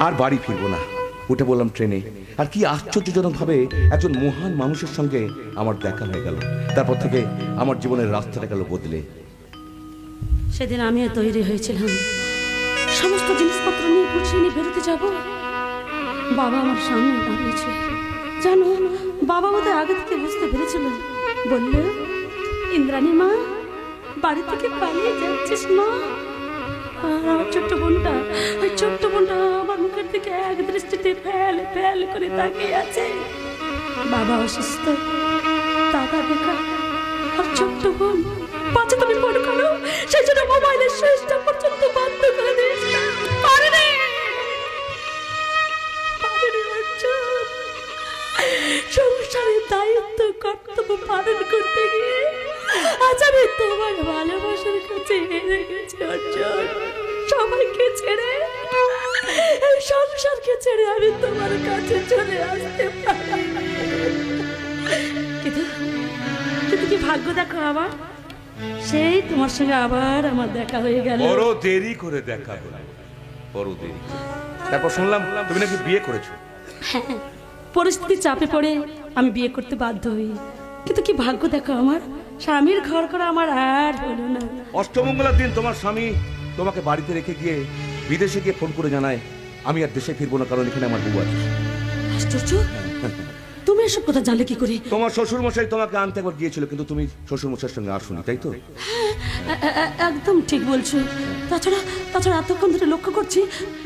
আর বাড়ি ফিরবো না, উঠে বললাম ট্রেনে। আর কি আশ্চর্যজনক ভাবে একজন মহান মানুষের সঙ্গে আমার দেখা হয়ে গেল। তারপর থেকে আমার জীবনের রাস্তাটা গেল বদলে। সেদিন আমিও তৈরি হয়েছিলাম, সমস্ত জিনিসপত্র নিয়ে গুছিয়ে নিয়ে বেরোতে যাব। বাবা আমার সামনে দাঁড়িয়েছে। জানো, বাবা বোধহয় আগে থেকে বুঝতে পেরেছিল। বলল, ইন্দ্রাণী মা, বাড়ি থেকে পালিয়ে যাচ্ছিস মা? আর আমার ছোট্ট বোনটা, ওই ছোট্ট বোনটা আমার মুখের দিকে এক দৃষ্টিতে ফেলে ফেলে করে তাকিয়ে আছে। বাবা অসুস্থ, দাদা বেকার, আর ছোট্ট বোন পাঁচে তুমি মনে করো সেই জন্য মোবাইলের সুইচটা পর্যন্ত বন্ধ করে দিয়েছি। সংসারের দায়িত্ব কর্তব্য পালন করতে গিয়ে আজ আমি তোমার ভালোবাসার কাছে হেরে গেছি অর্জুন। সবাইকে ছেড়ে, এই সংসারকে ছেড়ে আমি তোমার কাছে চলে আসতে পারি। কিন্তু কি ভাগ্য দেখো আমার, সেই তোমার সঙ্গে আবার আমার দেখা হয়ে গেল। বড় দেরি করে দেখা হলো, বড় দেরি। তারপর শুনলাম তুমি নাকি বিয়ে করেছো। হ্যাঁ, পরিস্থিতি চাপে পড়ে আমি বিয়ে করতে বাধ্য হই। কিন্তু কি ভাগ্য দেখো আমার, স্বামীর ঘর করা আমার আর হলো না। অষ্টমঙ্গলার দিন তোমার স্বামী তোমাকে বাড়িতে রেখে গিয়ে বিদেশে গিয়ে ফোন করে জানায় আমি আর দেশে ফিরবো না, কারণ এখানে আমার বউ আছে। আশ্চর্য, তুমি এসব কথা জানলে কি করে? তোমার শ্বশুর মশাই তোমাকে আনতে একবার গিয়েছিল, কিন্তু তুমি শ্বশুর মশাইয়ের সঙ্গে আসোনি, তাই তো? একদম ঠিক বলছো। তাছাড়া এতক্ষণ ধরে লক্ষ্য করছি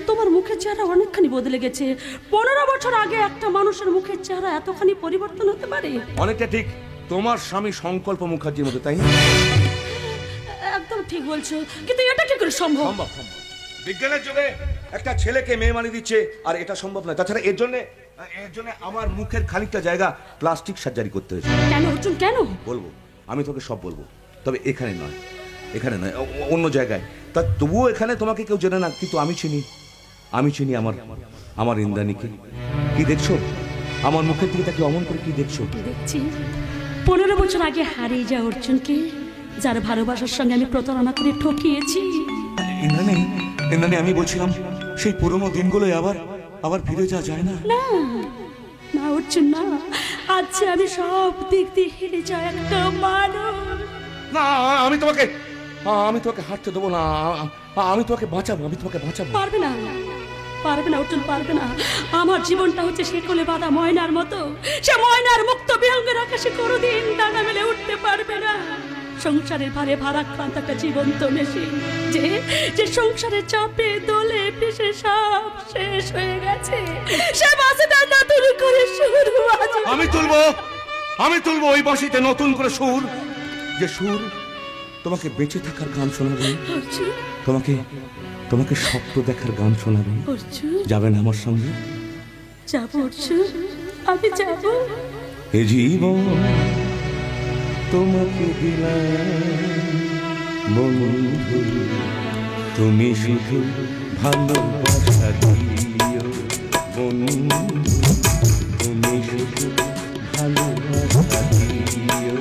তোমার মুখের চেহারা অনেকখানি বদলে গেছে। 15 বছর আগে একটা মানুষের মুখের চেহারা এতখানি পরিবর্তন হতে পারে? অনেকটা ঠিক তোমার স্বামী সংকল্প মুখার্জির মতো, তাই না? একদম ঠিক বলছো, কিন্তু এটা কি করে সম্ভব? বিজ্ঞানের যুগে একটা ছেলেকে মেয়ে মানিয়ে দিচ্ছে, আর এটা সম্ভব নয়। তাছাড়া এর জন্য আমার মুখের খানিকটা জায়গা প্লাস্টিক সার্জারি করতে হয়েছে। কেন অর্জুন, কেন? বলবো, আমি তোকে সব বলবো, তবে এখানে নয়, অন্য জায়গায়। তা তবুও এখানে তোমাকে কেউ জানে না, কিন্তু আমি চিনি আমার ইন্দ্রাণীকে। কি দেখছো আমার মুখের দিকে তাকে অমন করে? কি দেখছো? দেখছি 15 বছর আগে হারিয়ে যাওয়া অর্জুনকে, যার ভালোবাসার সঙ্গে আমি প্রতারণা করে ঠকিয়েছি। ইন্দ্রাণী, আমি বলছিলাম সেই পুরনো দিনগুলোই আবার ফিরে যাওয়া যায় না? না অর্জুন, না। আজ আমি সব দিক দিয়ে হেরে যাওয়া একটা মানুষ। না, আমি তোমাকে হাঁটতে দেবো না। আমি তোমাকে বাঁচাবো। পারবে না অর্জুন, পারবে না। আমার জীবনটা হচ্ছে শেকলে বাঁধা ময়নার মতো। সে ময়নার মুক্ত বিহঙ্গের আকাশে কোনোদিন ডানা মেলে উঠতে পারবে না। সংসারের ভারে ভারাক্রান্ত একটা জীবন্ত মেশিন, যে সংসারের চাপে দোলে পিষে সব শেষ হয়ে গেছে। সে বাঁশিটা নতুন করে সুর বাজে। আমি তুলবো ওই বাঁশিতে নতুন করে সুর, যে সুর তোমাকে বেঁচে থাকার গান শোনাবে, তোমাকে স্বপ্ন দেখার গান শোনাবে। যাবে না আমার সঙ্গে? যাবো অর্জুন, আমি যাবো। এ জীবন তোমাকে দিলাম বন্ধু, তুমি শুধু ভালোবাসা দিও বন্ধু, তুমি শুধু ভালোবাসা দিও।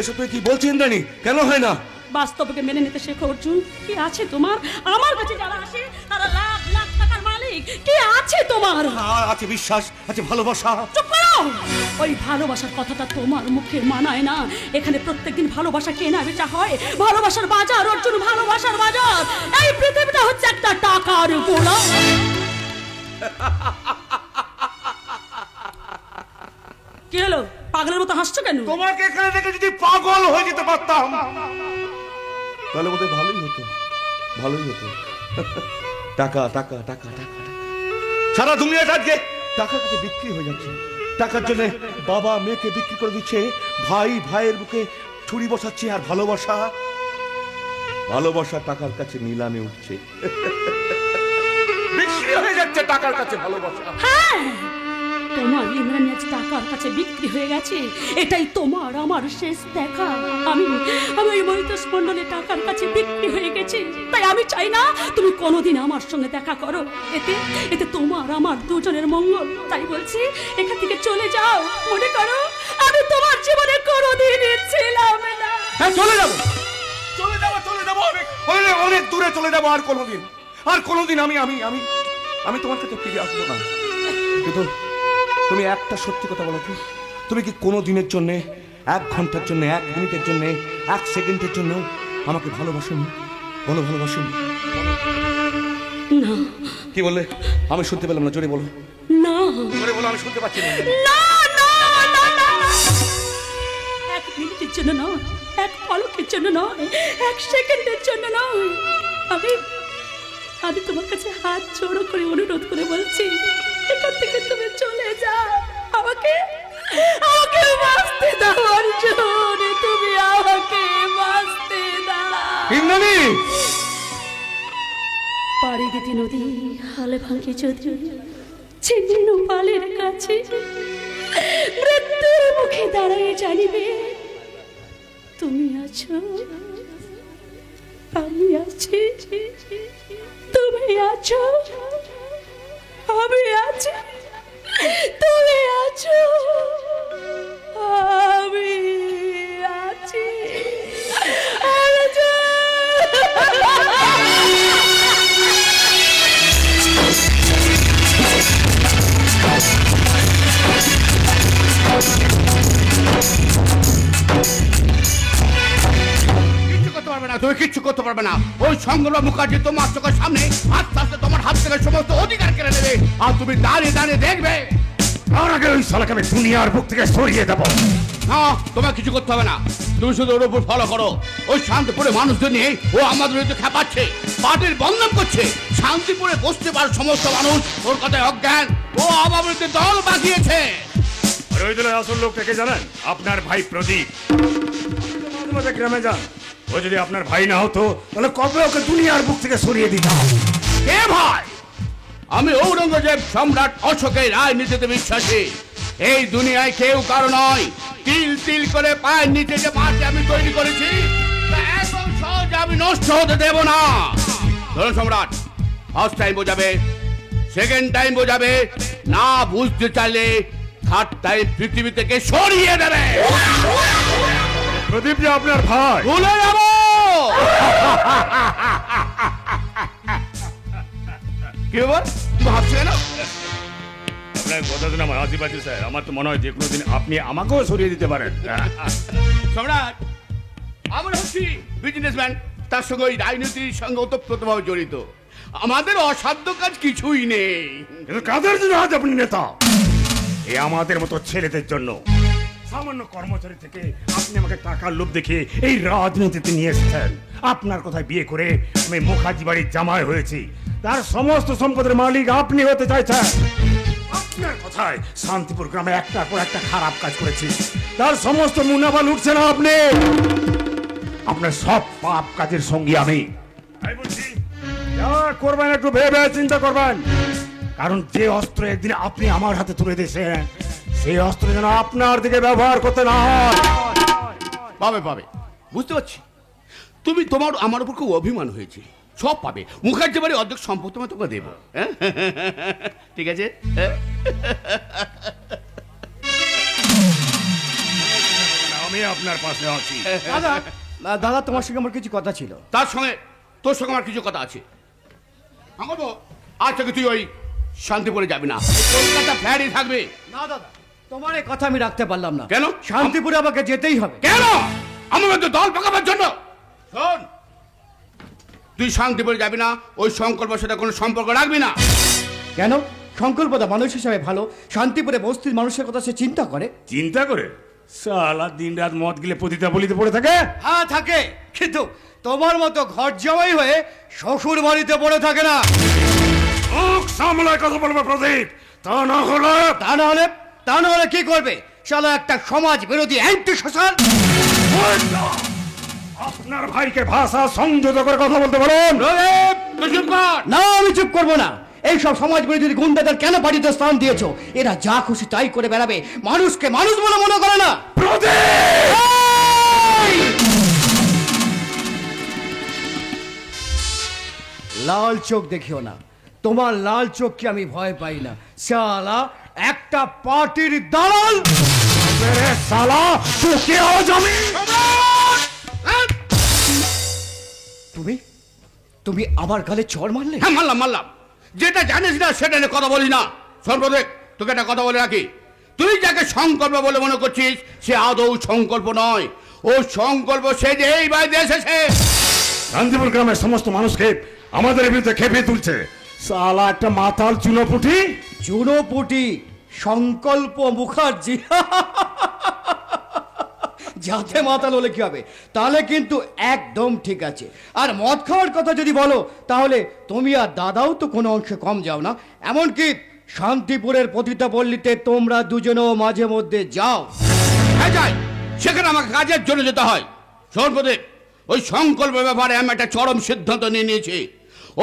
এসব তুই কি বলছিস ইন্দ্রাণী? কেন হয় না? বাস্তবকে মেনে নিতে শেখো অর্জুন। কি আছে তোমার? আমার কাছে যারা আসে তারা লাখ লাখ টাকার মালিক। কি আছে তোমার? আছে বিশ্বাস, আছে ভালোবাসা। চুপ করো। ওই ভালোবাসার কথাটা তোমার মুখে মানায় না। এখানে প্রত্যেকদিন ভালোবাসা কেনা বেচা হয়। ভালোবাসার বাজার অর্জুন, ভালোবাসার বাজার। এই পৃথিবীটা হচ্ছে একটা টাকার গোলা। কি হলো? পাগলের মতো হাসছো কেন? তোমাকে এখানে দেখে যদি পাগল হয়ে যেতে পারতাম তাহলে বোধহয় ভালোই হতো, ভালোই হতো। টাকা টাকা টাকা টাকা, সারা দুনিয়াটা আজকে টাকার কাছে বিক্রি হয়ে যাচ্ছে। টাকার জন্য বাবা মেয়েকে বিক্রি করে দিচ্ছে, ভাই ভাইয়ের বুকে ছুরি বসাচ্ছে। আর ভালোবাসা, ভালোবাসা টাকার কাছে নিলামে উঠছে, বিক্রি হয়ে যাচ্ছে টাকার কাছে ভালোবাসা। হ্যাঁ, তোমার ইন্দ্রাণী আজ টাকার কাছে বিক্রি হয়ে গেছে। এটাই তোমার আমার শেষ দেখা। আমি ওই মহিতোষ মণ্ডলে টাকার কাছে বিক্রি হয়ে গেছি। তাই আমি চাই না তুমি কোনোদিন আমার সঙ্গে দেখা করো। এতে তোমার আমার দুজনের মঙ্গল। তাই বলছি এখান থেকে চলে যাও। মনে করো আমি তোমার জীবনে কোনোদিন ছিলাম না। হ্যাঁ, চলে যাবো, চলে যাবো, চলে যাবো, অনেক অনেক দূরে চলে যাবো। আর কোনোদিন আমি আমি আমি আমি তোমার কাছে ফিরে আসবো না। কিন্তু তুমি একটা সত্যি কথা বলো তো, তুমি কি কোনো দিনের জন্য, 1 ঘন্টার জন্য, 1 মিনিটের জন্য, 1 সেকেন্ডের জন্য আমাকে ভালোবাসোনি? বলো, ভালোবাসোনি? না। কি বললে? আমি শুনতে পেলাম না, জোরে বলো। না, জোরে বলো, আমি শুনতে পাচ্ছি না। না না না না, 1 মিনিটের জন্য নয়, 1 পলকের জন্য নয়, 1 সেকেন্ডের জন্য নয়। আমি তোমার কাছে হাত জোড়ো করে অনুরোধ করে বলছি, এখান থেকে তুমি চলে যাও। আমাকে বাঁচতে দাও অর্জুন, তুমি আমাকে বাঁচতে দাও। ইন্দ্রাণী! পাড়ি দিতে নদী হালে ভাঙে যদি ছিন্ন পালের কাছে, মৃত্যুর মুখে দাঁড়ায় জানিবে তুমি আছো, আমি আছি। তুমি আছো, আমি আছি। তুমি আছো, আমি আছি। তুমি কিচ্ছু করতে পারবে না। ওই সংগ্রাম মুখার্জি তোমার চোখের সামনে আস্তে আস্তে তোমার হাত থেকে সমস্ত অধিকার কেড়ে নেবে, আর তুমি দাঁড়িয়ে দাঁড়িয়ে দেখবে। আর আগে ওই শালাকে আমি দুনিয়ার বুক থেকে সরিয়ে দেবো। না, তোমার কিছু করতে হবে না। তুমি শুধু ওর উপর ফলো করো। ওই শান্তিপুরে মানুষদের নিয়ে ও আমাদের বিরুদ্ধে খেপাচ্ছে, পার্টির বদনাম করছে। শান্তিপুরে বসতে পারে সমস্ত মানুষ ওর কথায় অজ্ঞান। ও আমার বিরুদ্ধে দল বাঁধিয়েছে। আর ওই দলের আসল লোকটাকে জানেন? আপনার ভাই প্রদীপ। মাঝে মাঝে গ্রামে যান। ও যদি আপনার ভাই না হতো তাহলে কবে ওকে দুনিয়ার বুক থেকে সরিয়ে দিতাম। কে ভাই? আমি ঔরঙ্গজেব সম্রাট অশোকের রাজনীতিতে বিশ্বাসী। এই দুনিয়ায় কেউ কারো নয়। তিল তিল করে পায়ের নিচে যে মাটি আমি তৈরি করেছি তা এত সহজে আমি নষ্ট হতে দেব না। ধরুন সম্রাট, ফার্স্ট টাইম বোঝাবে, সেকেন্ড টাইম বোঝাবে, না বুঝতে চাইলে থার্ড টাইম পৃথিবী থেকে সরিয়ে দেবে। প্রদীপ যে আপনার ভাই। ভুলে যাব। কি ব্যাপার, তুমি হাসছো কেন? আপনার কথা শুনে আমার হাসি পাচ্ছে স্যার। আমার তো মনে হয় যে কোনো দিন আপনি আমাকেও সরিয়ে দিতে পারেন। সম্রাট, আমরা হচ্ছি বিজনেসম্যান, তার সঙ্গে ওই রাজনীতির সঙ্গে ওতপ্রোতভাবে জড়িত। আমাদের অসাধ্য কাজ কিছুই নেই। কিন্তু কাদের জন্য আজ আপনি নেতা? এ আমাদের মতো ছেলেদের জন্য। সামান্য কর্মচারী থেকে আপনি আমাকে টাকার লোভ দেখিয়ে এই রাজনীতিতে নিয়ে এসেছেন। আপনার কথায় বিয়ে করে আমি মুখার্জি বাড়ির জামাই হয়েছি। তার সমস্ত সম্পদের মালিক আপনি হতে চাইছেন। আপনার কথায় শান্তিপুর গ্রামে একটার পর একটা খারাপ কাজ করেছি, তার সমস্ত মুনাফা লুটছেন আপনি। আপনার সব পাপ কাজের সঙ্গী আমি। তাই বলছি, যা করবেন একটু ভেবে চিন্তা করবেন। কারণ যে অস্ত্র একদিন আপনি আমার হাতে তুলে দিয়েছেন, সেই অস্ত্র যেন আপনার দিকে ব্যবহার করতে না হয়। পাবে পাবে, বুঝতে পারছি। তুমি তোমার আমার উপর খুব অভিমান হয়েছে। সব পাবে। মুখার্জি বাড়ি অর্ধেক সম্পত্তি আমি তোকে দেবো। হ্যাঁ, ঠিক আছে। আমি আপনার পাশে আছি। দাদা দাদা তোমার সঙ্গে আমার কিছু কথা ছিল। তার সঙ্গে তোর সঙ্গে আমার কিছু কথা আছে। আমার তো আজ থেকে তুই ওই শান্তিপুরে যাবি না, কলকাতা ফ্ল্যাটই থাকবে। না দাদা, তোমার এই কথা আমি রাখতে পারলাম না। কেন? শান্তিপুরে আমাকে যেতেই হবে। কেন? আমার তো দল পাকাবার জন্য। শোন, তুই শান্তিপুরে যাবি না, ওই সংকল্পের সাথে কোনো সম্পর্ক রাখবি না। কেন? সংকল্পদা মানুষ হিসাবে ভালো, শান্তিপুরে বস্তির মানুষের কথা সে চিন্তা করে। চিন্তা করে সালা দিন রাত মদ গিলে পতিতা বলিতে পড়ে থাকে। হ্যাঁ থাকে, কিন্তু তোমার মতো ঘর জামাই হয়ে শ্বশুর বাড়িতে পড়ে থাকে না। মুখ সামলায় কথা বলবে প্রদীপ, তা না হলে কি করবে? শালা একটা সমাজ বিরোধী অ্যান্টি সোশ্যাল। আপনার ভাইকে ভাষা সংযত করে কথা বলতে বলুন। তুই চুপ কর। না, আমি চুপ করবো না। এইসব সমাজ বিরোধী গুন্ডাদের কেন পার্টিতে স্থান দিয়েছো? এরা যা খুশি তাই করে বেড়াবে, মানুষকে মানুষ বলে মনে করে না। লাল চোখ দেখিও না, তোমার লাল চোখকে আমি ভয় পাই না। শালা একটা পার্টির দালাল। সালা তোকে আজ আমি তুমি আমার গালে চড় মারলে? হ্যাঁ মারলাম। যেটা জানিস না সেটা নিয়ে কথা বলি না। সর্বদেব, তোকে একটা কথা বলে রাখি, তুই যাকে সংকল্প বলে মনে করছিস সে আদৌ সংকল্প নয়। ও সংকল্প সে যে এই বাড়িতে এসেছে। শান্তিপুর গ্রামের সমস্ত মানুষকে আমাদের বিরুদ্ধে খেপিয়ে তুলছে। সালা একটা মাতাল চুনোপুটি সংকল্প মুখার্জি। যাতে মাতাল হলে কি হবে? তাহলে কিন্তু একদম ঠিক আছে। আর মদ খাওয়ার কথা যদি বলো, তাহলে তুমি আর দাদাও তো কোনো অংশে কম যাও না। এমনকি শান্তিপুরের পতিতা পল্লীতে তোমরা দুজনেও মাঝে মধ্যে যাও। হ্যাঁ যাই, সেখানে আমাকে কাজের জন্য যেতে হয়। সর্বদেব, ওই সংকল্পের ব্যাপারে আমি একটা চরম সিদ্ধান্ত নিয়ে নিয়েছি।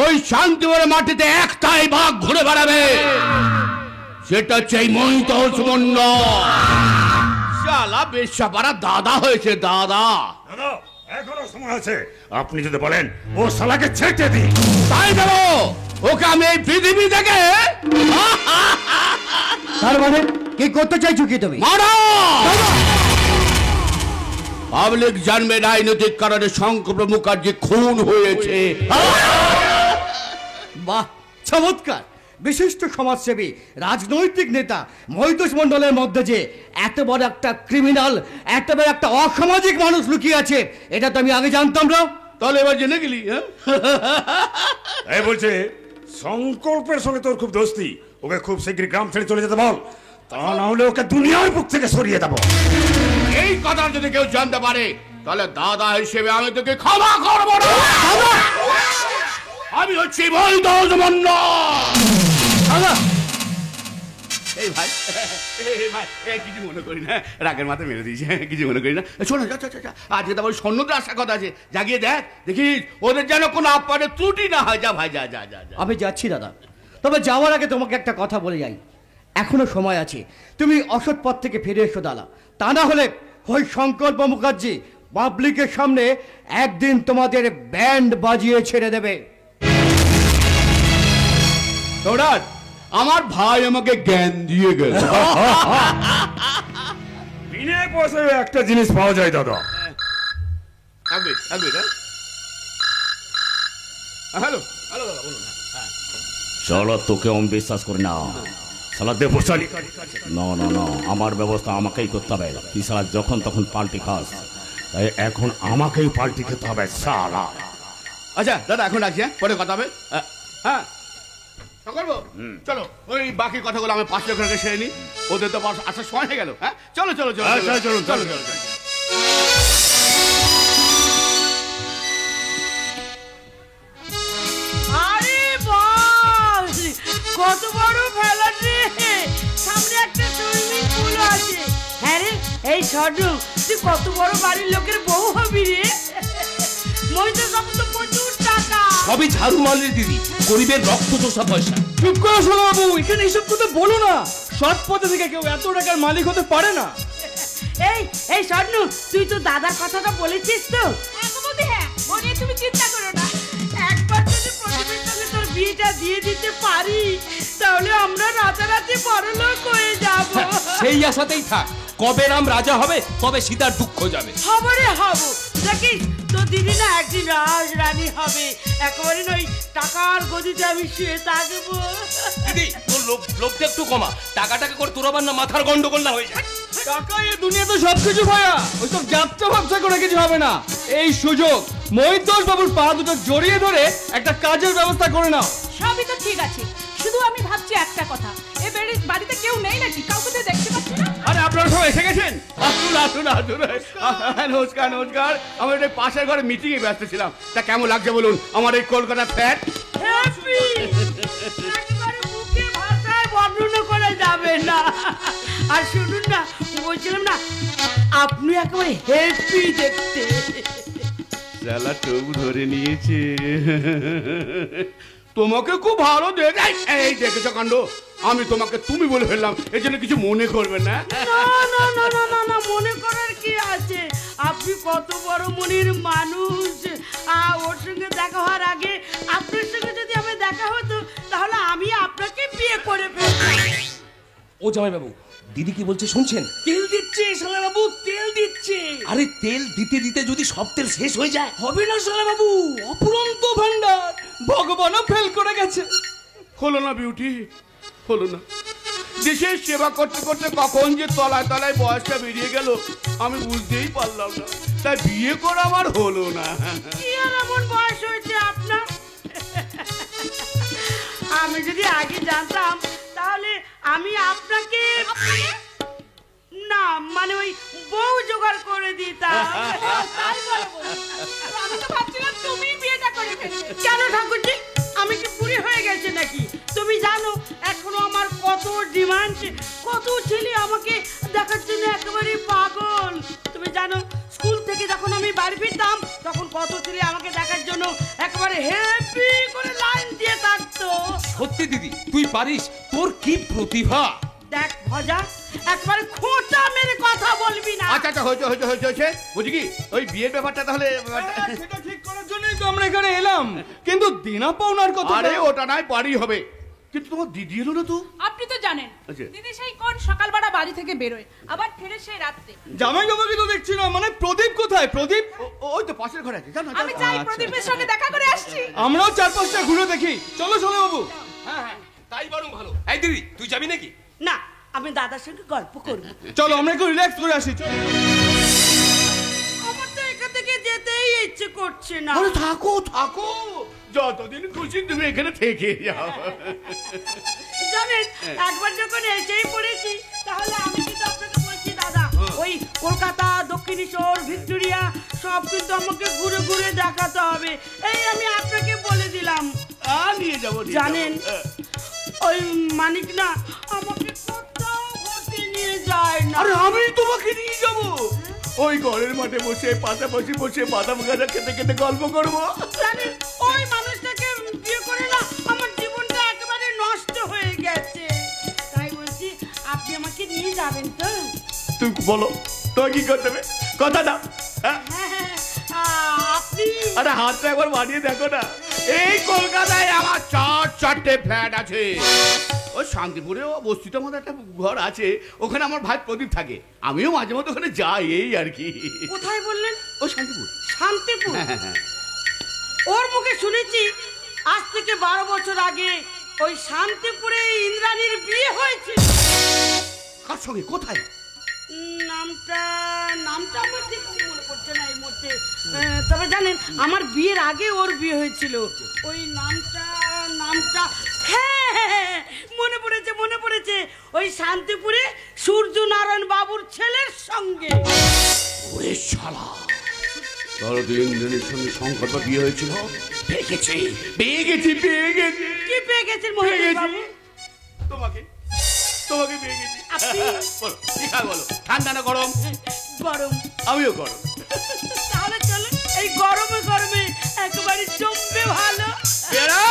ওই শান্তিপুরের মাটিতে একটাই বাঘ ঘুরে বেড়াবে, সেটা হচ্ছে এই মহিতোষ মন্ডল। শালা বেশ্যাপাড়া দাদা হয়েছে, দাদা। এখনো সময় আছে, আপনি যদি বলেন ও শালাকে ছেড়ে দিই তাই দেবো। ওকে আমি এই পৃথিবী থেকে তার মানে কি করতে চাইছো কি তুমি? মারা। পাবলিক জানবে রাজনৈতিক কারণে শঙ্কর মুখার্জি খুন হয়েছে। বাহ, চমৎকার। বিশিষ্ট সমাজসেবী, রাজনৈতিক নেতা মহিতোষ মন্ডলের মধ্যে যে এত বড় একটা ক্রিমিনাল, এত বড় একটা অসামাজিক মানুষ লুকিয়ে আছে, এটা তো আমি আগে জানতাম না। তাহলে এবার জেনে গেলি? এই বলছে সংকল্পের সঙ্গে তোর খুব দোস্তি, ওকে খুব শীঘ্রই গ্রাম ছেড়ে চলে যেতে বল, তা না হলে ওকে দুনিয়ার বুক থেকে সরিয়ে দেবো। এই কথা যদি কেউ জানতে পারে তাহলে দাদা হিসেবে আমি তোকে ক্ষমা করবো না। আমি হচ্ছি মহিতোষ মন্ডল। এই ভাই, কিছু মনে করি না, রাগের মাথায় মেরে দিয়েছি, কিছু মনে করি না। শোনো, আজকে তো আমার সৈন্যদের আসার কথা আছে, জাগিয়ে দেখ, দেখিস ওদের যেন কোনো আপ্যায়নের ত্রুটি না হয়। যা ভাই, যা। আমি যাচ্ছি দাদা, তবে যাওয়ার আগে তোমাকে একটা কথা বলে যাই। এখনো সময় আছে, তুমি অসৎ পথ থেকে ফিরে এসো দাদা। তা না হলে ওই সংকল্প মুখার্জি পাবলিকের সামনে একদিন তোমাদের ব্যান্ড বাজিয়ে ছেড়ে দেবে। আমার ভাই আমাকে জ্ঞান দিয়ে গেল। বিনা পয়সায় একটা জিনিস পাওয়া যায় দাদা। হ্যালো, চলো, তোকে আমি বিশ্বাস করি না। শালা দেবো চালি। না, আমার ব্যবস্থা আমাকেই করতে হবে। তুই শালা যখন তখন পাল্টি খাস, তাই এখন আমাকেই পাল্টি খেতে হবে শালা। আচ্ছা দাদা, এখন রাখছি, পরে কথা হবে। হ্যাঁ করবো, চলো ওই বাকি কথাগুলো আমি 5 লক্ষ টাকা সেরে নি। ওদের তো আসার সময় হয়ে গেল। হ্যাঁ চলো। আরে বাস, কত বড় ফেলা রে! সামনে একটা সুইমিং পুল আছে। হ্যাঁ রে, এই সরু, তুই কত বড় বাড়ির লোকের বউ হবি রে। মহিলা সব তো প্রচুর টাকা। সবই ঝাড়ু মালের দিদি, গরিবের রক্ত চোষা পয়সা। চুপ করো শোনো বাবু, এখানে এইসব কথা বলো না। সৎ পথে থেকে কেউ এত টাকার মালিক হতে পারে না। এই সরনু, তুই তো দাদার কথাটা বলেছিস তো? হ্যাঁ, মনে তুমি চিন্তা করো না। একবার যদি প্রদীপের সঙ্গে তোর বিয়েটা দিয়ে দিতে পারি, তাহলে আমরা রাতারাতি বড়লোক হয়ে যাব। সেই আশাতেই থাক, কবে রাম রাজা হবে কবে সীতার দুঃখ যাবে। হব রে হব, দেখিস তো দিদি না একদিন রাজ রানী হবে, একেবারে নই টাকার গদিতে আমি শুয়ে থাকবো। দিদি তোর লোভটা একটু কমা, টাকা টাকা করে তোর আবার না মাথার গন্ডগোল না হয়ে যায়। টাকা এ দুনিয়া তো সবকিছু ভাইয়া, ওইসব যাত্রা ভাবছা করে কিছু হবে না। এই সুযোগ মহিতোষ বাবুর পা দুটো জড়িয়ে ধরে একটা কাজের ব্যবস্থা করে নাও। সবই তো ঠিক আছে, শুধু আমি ভাবছি একটা কথা, এ বাড়িতে কেউ নেই নাকি? কাউকে তো দেখতে পাচ্ছি না। আরে আপনারা সব এসে গেছেন? আসুন আসুন আসুন। নমস্কার নমস্কার। আমি ওই পাশের ঘরে মিটিং এ ব্যস্ত ছিলাম। তা কেমন লাগছে বলুন আমার এই কলকাতা ফ্ল্যাট? হ্যাপি, একেবারে মুখে ভাষায় বর্ণনা করা যাবে না। আর শুনুন না, বলছিলাম না আপনি একেবারে হ্যাপি দেখতে। শালা টুক ধরে নিয়েছে। তোমাকে খুব ভালো দেখে, এই দেখেছো কাণ্ড, আমি তোমাকে তুমি বলে ফেললাম, এই জন্য কিছু মনে করবে না। না না না না না না, মনে করার কি আছে? আপনি কত বড় মনের মানুষ। ওর সঙ্গে দেখা হওয়ার আগে আপনার সঙ্গে যদি আমি দেখা হতো তাহলে আমি আপনাকে বিয়ে করে ফেলতাম। ও জামাই বাবু, দিদি কি বলছে শুনছেন? তেল দিচ্ছে শালা বাবু, তেল দিচ্ছে। আরে তেল দিতে দিতে যদি সব তেল শেষ হয়ে যায়? হবে না শালা বাবু, অপুরন্ত ভান্ডার, ভগবানও ফেল করে গেছে। হলো না বিউটি, হলো না। দেশের সেবা করতে করতে কখন যে তলায় তলায় বয়সটা বেরিয়ে গেল আমি বুঝতেই পারলাম না, তাই বিয়ে করা আমার হলো না। কি আর এমন বয়স হয়েছে আপনার? আমি যদি আগে জানতাম তাহলে আমি আপনাকে না মানে ওই বউ জোগাড় করে দিতাম। আমি তো ভাবছিলাম তুমি বিয়েটা করে ফেলবে। কেন ঠাকুরজি, আমি কি বুড়ি হয়ে গেছে নাকি? তুমি জানো এখনো আমার কত ডিমান্ড, কত ছেলে আমাকে দেখার জন্য একেবারে পাগল। তুমি জানো স্কুল থেকে যখন আমি বাড়ি ফিরতাম তখন কত ছেলে আমাকে দেখার জন্য একেবারে হ্যাপি করে লাইন দিয়ে থাকতো। সত্যি দিদি তুই পারিস, তোর কি প্রতিভা। দেখ ভজা, একবারে খোঁচা মেরে কথা বলবি না। আচ্ছা আচ্ছা, হয়েছে হয়েছে হয়েছে হয়েছে, বুঝি কি ওই বিয়ের ব্যাপারটা তাহলে। সেটা ঠিক করার জন্যই তো আমরা এখানে এলাম, কিন্তু দিনা পাওনার কথা। আরে ওটা নাই পারি হবে, কিন্তু তোমার দিদি এলো না তো। আপনি তো জানেন আচ্ছা। দিদি সেই কোন সকালবেলা বাড়ি থেকে বেরোয়, আবার ফেরে সেই রাত্রে। জামাই বাবাকে তো দেখছি না, মানে প্রদীপ কোথায়? প্রদীপ ওই তো পাশের ঘরে আছে, জানো আমি চাই প্রদীপের সঙ্গে দেখা করে আসছি। আমরাও 4-5টা ঘুরে দেখি। চলো চলো বাবু। হ্যাঁ হ্যাঁ, তাই বরং ভালো। এই দিদি তুই যাবি নাকি? না, আমি দাদার সঙ্গে গল্প করবো। চলো আমরা একটু রিল্যাক্স করে আসি। আমার তো এখান থেকে যেতেই ইচ্ছে করছে না। আরে থাকো থাকো, যতদিন খুশি তুমি এখানে থেকে যাও। জানেন একবার যখন এসেই পড়েছি তাহলে আমি কিন্তু আপনাকে বলছি দাদা, ওই কলকাতা, দক্ষিণেশ্বর, ভিক্টোরিয়া সব কিন্তু আমাকে ঘুরে ঘুরে দেখাতে হবে। এই আমি আপনাকে বলে দিলাম। নিয়ে যাবো জানেন ওই মানিক না আমাকে কোথাও ঘুরতে নিয়ে যায় না। আরে আমি তোমাকে নিয়ে যাব, ওই ঘরের মাঠে বসে পাশাপাশি বসে বাদাম গাজা খেতে খেতে গল্প করবো। জানেন ওই মানুষটাকে বিয়ে করে না আমার জীবনটা একেবারে নষ্ট হয়ে গেছে। তাই বলছি আপনি আমাকে নিয়ে যাবেন তো? তুমি বলো তোমার কি করতে হবে, কথা দাও। হ্যাঁ? আপনি আরে হাতটা একবার বানিয়ে দেখো না, এই কলকাতায় আমার 4-4টে ফ্ল্যাট আছে। ওই শান্তিপুরে ও বস্তিটার মধ্যে একটা ঘর আছে, ওখানে আমার ভাই প্রদীপ থাকে, আমিও মাঝে মধ্যে ওখানে যাই এই আর কি। কোথায় বললেন? ও শান্তিপুর। শান্তিপুর? হ্যাঁ, হ্যাঁ। ওর মুখে শুনেছি আজ থেকে 12 বছর আগে ওই শান্তিপুরে ইন্দ্রাণীর বিয়ে হয়েছিল। কার সঙ্গে, কোথায়? নামটা নামটা আমার ঠিক মনে পড়ছে না এই মুহূর্তে। তবে জানেন আমার বিয়ের আগে ওর বিয়ে হয়েছিল। ওই নামটা হ্যাঁ হ্যাঁ, হ্যাঁ, মনে পড়েছে মনে পড়েছে, ওই শান্তিপুরে সূর্য নারায়ণ বাবুর ছেলের সঙ্গে। ওরে শালা, তোর ইন্দ্রাণীর সঙ্গে সংকল্প বিয়ে হয়েছিল। পেয়ে গেছি পেয়ে গেছি পেয়ে গেছি। কি পেয়ে গেছেন মহেশ বাবু? তোমাকে তোমাকে পেয়ে গেছি। আপনি? বলো কি খাবে বলো, ঠান্ডা না গরম? গরম। আমিও গরম। তাহলে চলুন এই গরমে গরমে একেবারে জমবে ভালো। বেড়া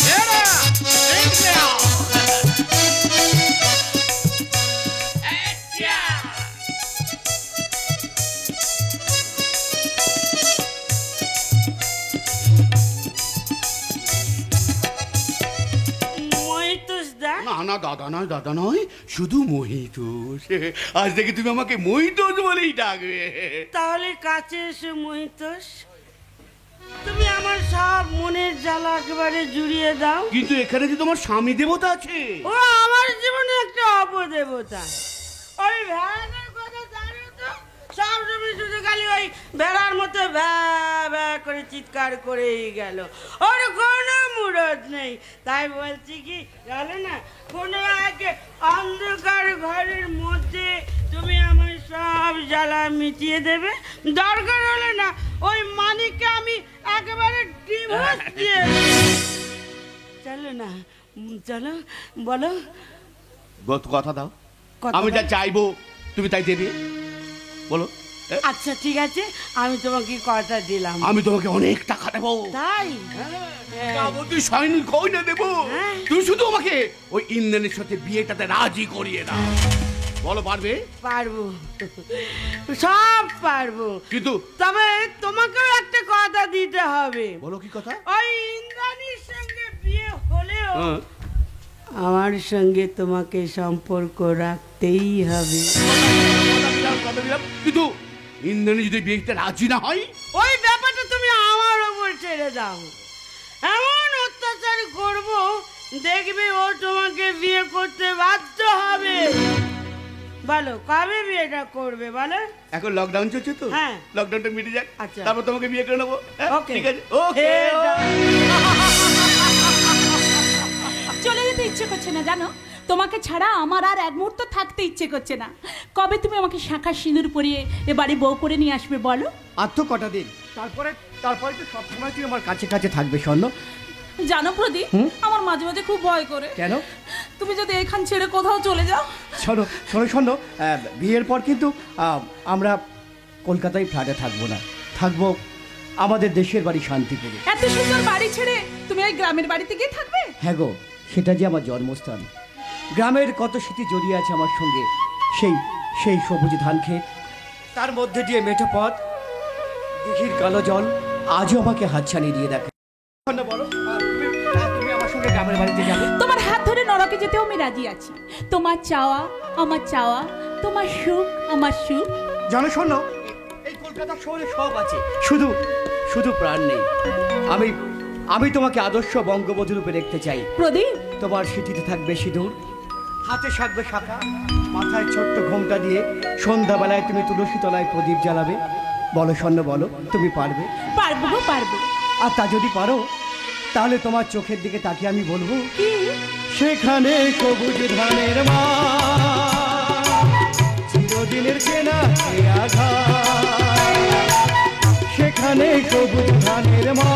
বেড়া ড্রিঙ্ক নাও। মহিতোষ দা, না না, দাদা নয়, দাদা নয়, শুধু মহিতোষ। আজ থেকে তুমি আমাকে মহিতোষ বলেই ডাকবে। তাহলে কাছে এসো মহিতোষ, তুমি আমার সব মনের জ্বালা একেবারে জুড়িয়ে দাও। কিন্তু এখানে যে তোমার স্বামী দেবতা আছে। ও আমার জীবনে একটা অপদেবতা। ওই ভেড়াটার কথা জানো তো? সব সময় শুধু খালি ওই ভেড়ার মতো ভ্যা ভ্যা করে চিৎকার করেই গেল, ওর কোনো মুরদ নেই। তাই বলছি কি জানো না, কোনো এক অন্ধকার ঘরের মধ্যে তুমি আমার সব জ্বালা মিটিয়ে দেবে। দরকার হলে না ওই মানিককে আমি একেবারে ডিভোর্স দিয়ে দেব। চলো না, চলো, বলো। কথা দাও, কথা আমি যা দাও। চাইবো তুমি তাই দেবে। বলো। আচ্ছা ঠিক আছে, আমি তোমাকে কথা দিলাম। আমি তোমাকে অনেক টাকা দেবো। তাই? যাবতীয় সৈনিক গয়না দেবো। হ্যাঁ। তুমি শুধু আমাকে ওই ইন্দ্রাণীর সাথে বিয়েটাতে রাজি করিয়ে দাও। বলো, পারবে? পারবো, সব পারবো, কিন্তু তবে তোমাকেও একটা কথা দিতে হবে। বলো কি কথা? ওই ইন্দ্রাণীর সঙ্গে বিয়ে হলেও হ্যাঁ। আমার সঙ্গে তোমাকে সম্পর্ক রাখতেই হবে। কথা দিলাম, কিন্তু ইন্দ্রাণী যদি বিয়েতে রাজি না হয়? ওই ব্যাপারটা তুমি আমার ওপর ছেড়ে দাও। এমন অত্যাচার করব দেখবে ও তোমাকে বিয়ে করতে বাধ্য হবে। বলো কবে বিয়েটা করবে বলো? এখন লকডাউন চলছে তো, হ্যাঁ। লকডাউনটা মিটে যাক, আচ্ছা। তারপর তোমাকে বিয়ে করে নেবো। হ্যাঁ? ওকে। ঠিক আছে, ওকে। চলে যেতে ইচ্ছে করছে না জানো, তোমাকে ছাড়া আমার আর এক মুহূর্ত থাকতে ইচ্ছে করছে না। কবে তুমি আমাকে শাঁখা সিঁদুর পরিয়ে এ বাড়ি বউ করে নিয়ে আসবে বলো? আর তো কটা দিন, তারপরে তারপরে তো সবসময় তুই আমার কাছে কাছে থাকবে স্বর্ণ। জানো প্রদীপ, আমার মাঝে মাঝে খুব ভয় করে। কেন? তুমি যদি এখান ছেড়ে কোথাও চলে যাও। শোনো শোনো শোনো, বিয়ের পর কিন্তু আমরা কলকাতায় ফ্ল্যাটে থাকবো না, থাকবো আমাদের দেশের বাড়ি শান্তিপুরে। এত সুন্দর বাড়ি ছেড়ে তুমি এই গ্রামের বাড়িতে গিয়ে থাকবে? হ্যাঁ গো, সেটা যে আমার জন্মস্থান। গ্রামের কত স্মৃতি জড়িয়ে আছে আমার সঙ্গে। সেই সেই সবুজ ধান ক্ষেত, তার মধ্যে দিয়ে মেঠো পথ, দিঘির কালো জল আজও আমাকে হাতছানি দিয়ে দেখে। বলো, তুমি আমার সঙ্গে গ্রামের বাড়িতে যাবে? তোমার হাত ধরে নরকে যেতেও আমি রাজি আছি। তোমার চাওয়া আমার চাওয়া, তোমার সুখ আমার সুখ। জানো শোনো, এই কলকাতা শহরে সব আছে, শুধু শুধু প্রাণ নেই। আমি আমি তোমাকে আদর্শ বঙ্গবধূ রূপে দেখতে চাই। প্রদীপ, তোমার স্মৃতিতে থাকবে সিঁদুর, হাতে থাকবে শাখা, মাথায় ছোট্ট ঘোমটা দিয়ে সন্ধ্যাবেলায় তুমি তুলসী তলায় প্রদীপ জ্বালাবে। বলো স্বর্ণ, বলো তুমি পারবে? পারবো গো পারবো। আর তা যদি পারো, তাহলে তোমার চোখের দিকে তাকিয়ে আমি বলবো, কি? সেখানে সবুজ ধানের মা, চিরদিনের চেনা এ আঘাত। সেখানে সবুজ ধানের মা,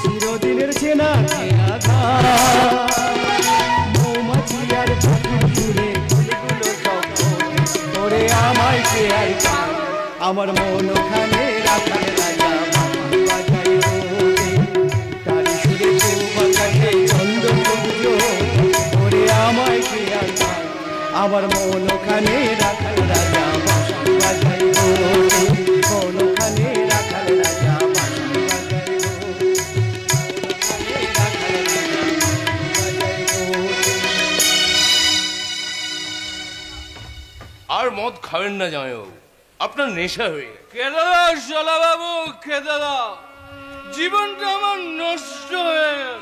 চিরদিনের চেনা এ আঘাত। মৌমাছি আর পাখির সুরে ফুলগুলো সব করে আমায় কে আর পায়। আমার মন ওখানে রাখার রাজা বাজাই ওরে, তার সুরে বাজাই ছন্দ সূর্য করে আমায় কে আর পায়। আমার মন ওখানে রাখার রাজা বাজাই ওরে, মন ওখানে রাখার রাজা বাজাই ওরে, রাখার রাজা বাজাই ওরে। আর মদ খাবেন না জামাইবাবু, আপনার নেশা হয়ে গেছে। খেতে দাও শালা বাবু, খেতে দাও। জীবনটা আমার নষ্ট হয়ে গেল,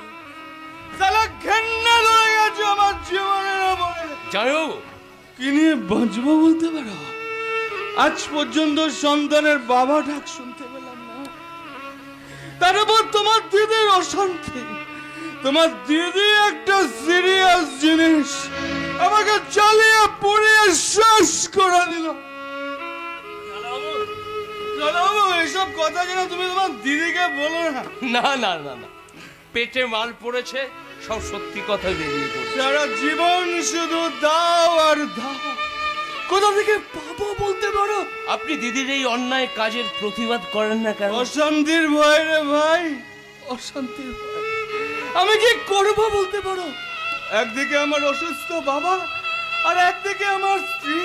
শালা ঘেন্না ধরে গেছে আমার জীবনের উপরে। জামাইবাবু, কি নিয়ে বাঁচবো বলতে পারো? আজ পর্যন্ত সন্তানের বাবা ডাক শুনতে পেলাম না, তার উপর তোমার দিদির অশান্তি। তোমার দিদি একটা সিরিয়াস জিনিস আমাকে চালিয়ে পুড়িয়ে শেষ করে দিল। এসব কথা যেন তুমি তোমার দিদিকে বলো না। না না না না, পেটে মাল পড়েছে, সব সত্যি কথা বেরিয়ে পড়ছে। সারা জীবন শুধু দাও আর দাও, কোথা থেকে পাবো বলতে পারো? আপনি দিদির এই অন্যায় কাজের প্রতিবাদ করেন না কেন? অশান্তির ভয় রে ভাই, অশান্তির ভয়। আমি কি করব বলতে পারো? একদিকে আমার অসুস্থ বাবা, আর একদিকে আমার স্ত্রী।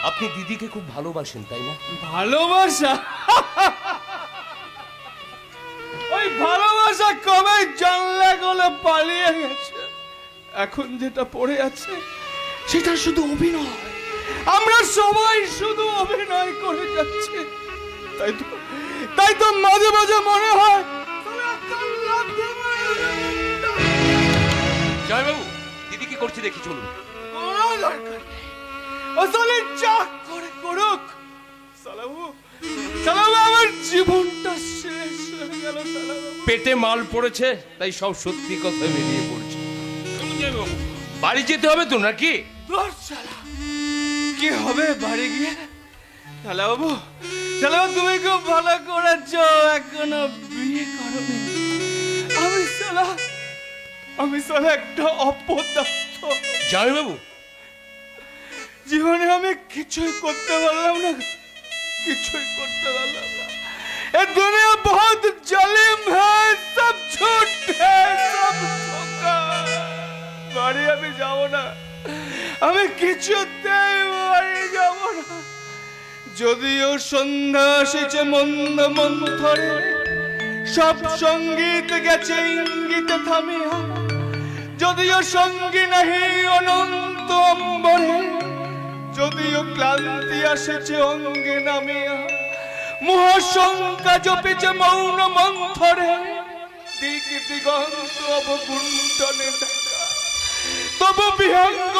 আপনি দিদিকে খুব ভালোবাসেন তাই না? ভালোবাসা? ওই ভালোবাসা কবে জানলে গলে পালিয়ে গেছে। এখন যেটা পড়ে আছে সেটা শুধু অভিনয়। আমরা সবাই শুধু অভিনয় করে যাচ্ছি। তাই তো মাঝে মাঝে মনে হয় জয়বাবু, দিদি কি করছে দেখি চলুন। কোনো দরকার নেই, আসলে যা করে করুক। সালাবু, আমার জীবনটা শেষ হয়ে গেল। পেটে মাল পড়েছে তাই সব সত্যি কথা বেরিয়ে পড়ছে। চলুন জয়বাবু, বাড়ি যেতে হবে তো নাকি? কি হবে বাড়ি গিয়ে? সালাবু, তুমি খুব ভালো করেছো, এখনো বিয়ে করোনি। আমি সালা একটা অপদার্থ। জয়বাবু, জীবনে আমি কিছুই করতে পারলাম না। ये दुनिया बहुत जालिम है, सब झूठ है, सब धोखा। বাড়ি আমি যাব না, আমি কিছুতেই বাড়ি যাব না। যদিও সন্ধ্যা এসেছে মন্দ মন্থরে, সব সঙ্গীত গেছে ইঙ্গিতে থামিয়া। যদিও সঙ্গী নাহি অনন্ত অম্বরে, যদিও ক্লান্তি আসেছে অঙ্গে নামিয়া। মহাশঙ্কা জপেছে মৌন মন্থরে, দিক দিগন্ত অবগুণ্ঠনে ঢাকা। তবু বিহঙ্গ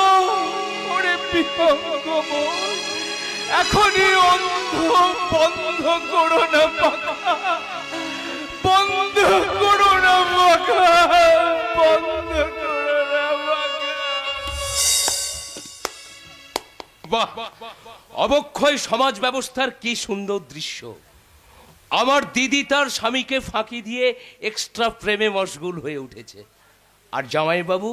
ওরে বিহঙ্গ মন, এখনই অন্ধ বন্ধ করো না পাখা, বন্ধ করো না পাখা, বন্ধ করো না পাখা। বাহ, অবক্ষয় সমাজ ব্যবস্থার কি সুন্দর দৃশ্য। আমার দিদি তার স্বামীকে ফাঁকি দিয়ে এক্সট্রা প্রেমে মশগুল হয়ে উঠেছে, আর জামাইবাবু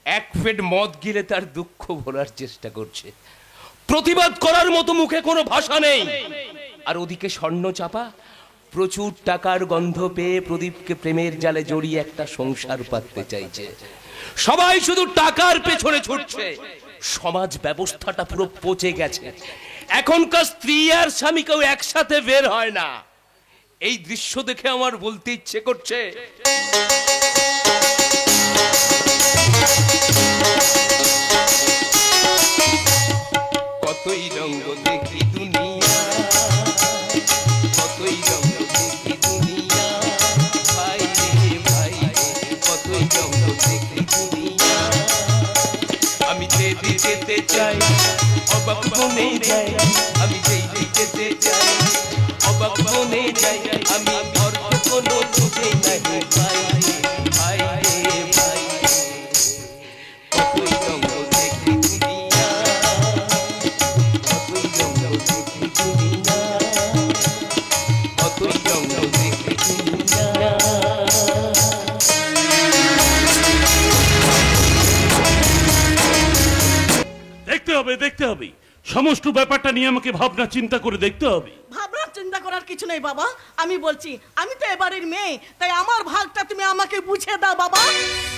এক পেট মদ গিলে তার দুঃখ ভোলার চেষ্টা করছে। প্রতিবাদ করার মতো মুখে কোনো ভাষা নেই। আর ওদিকে স্বর্ণ চাপা প্রচুর টাকার গন্ধ পেয়ে প্রদীপকে প্রেমের জালে জড়িয়ে একটা সংসার পাততে চাইছে। সবাই শুধু টাকার পেছনে ছুটছে। সমাজ ব্যবস্থাটা পুরো পচে গেছে। এখনকার স্ত্রী আর স্বামী কেউ একসাথে বের হয় না। এই দৃশ্য দেখে আমার বলতে ইচ্ছে করছে, কতই রঙ্গ দেখি দুনিয়া, কতই রঙ্গ দেখি দুনিয়া, ভাই রে ভাই রে, কতই রঙ্গ দেখি দুনিয়া। আমি যেতে যেতে চাই অবাক মনে যাই, আমি যেই যেতে চাই অবাক মনে যাই। আমি অর্থ কোনো বুঝে নাই, ভাই রে ভাই রে ভাই রে, কতই রঙ্গ দেখি দুনিয়া, কতই রঙ্গ দেখি দুনিয়া, কতই রঙ্গ দেখি দুনিয়া। দেখতে হবে সমস্ত ব্যাপারটা নিয়ে আমাকে ভাবনা চিন্তা করে দেখতে হবে। ভাবনার চিন্তা করার কিছু নেই বাবা, আমি বলছি আমি তো এবারের মেয়ে, তাই আমার ভাগটা তুমি আমাকে বুঝিয়ে দাও বাবা।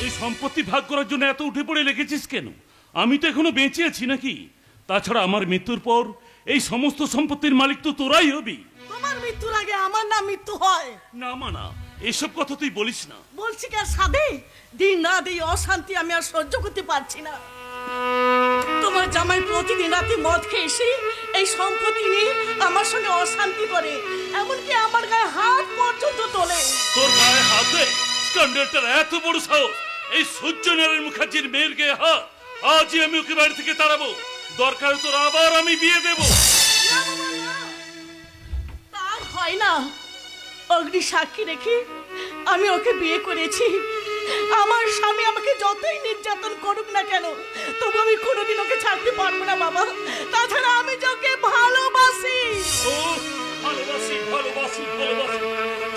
এই সম্পত্তি ভাগ করার জন্য এত উঠে পড়ে লেগেছিস কেন? আমি তো এখনো বেঁচে আছি নাকি? তাছাড়া আমার মৃত্যুর পর এই সমস্ত সম্পত্তির মালিক তো তোরাই হবি। তোমার মৃত্যুর আগে আমার না মৃত্যু হয়? না মানা, এসব কথা তুই বলিস না। বলছি কি আর সাধে দিন রাত এই অশান্তি আমি আর সহ্য করতে পারছি না। তোমার জামাই প্রতিদিন রাতে মদ খেয়ে এসে এই সম্পত্তি নিয়ে আমার সঙ্গে অশান্তি করে, এমনকি আমার গায়ে হাত পর্যন্ত তোলে। তোর গায়ে হাতে স্ক্যান্ডালটার এত বড় সাহস! এই সূর্যনারায়ণ মুখার্জির মেয়ের গায়ে হাত! আজই আমি ওকে বাড়ি থেকে তাড়াবো, দরকার তোর আবার আমি বিয়ে দেব। তার হয় না, অগ্নি সাক্ষী রেখে আমি ওকে বিয়ে করেছি। আমার স্বামী আমাকে যতই নির্যাতন করুক না কেন, তবু আমি কোনোদিন ওকে ছাড়তে পারবো না বাবা। তাছাড়া আমি ওকে ভালোবাসি।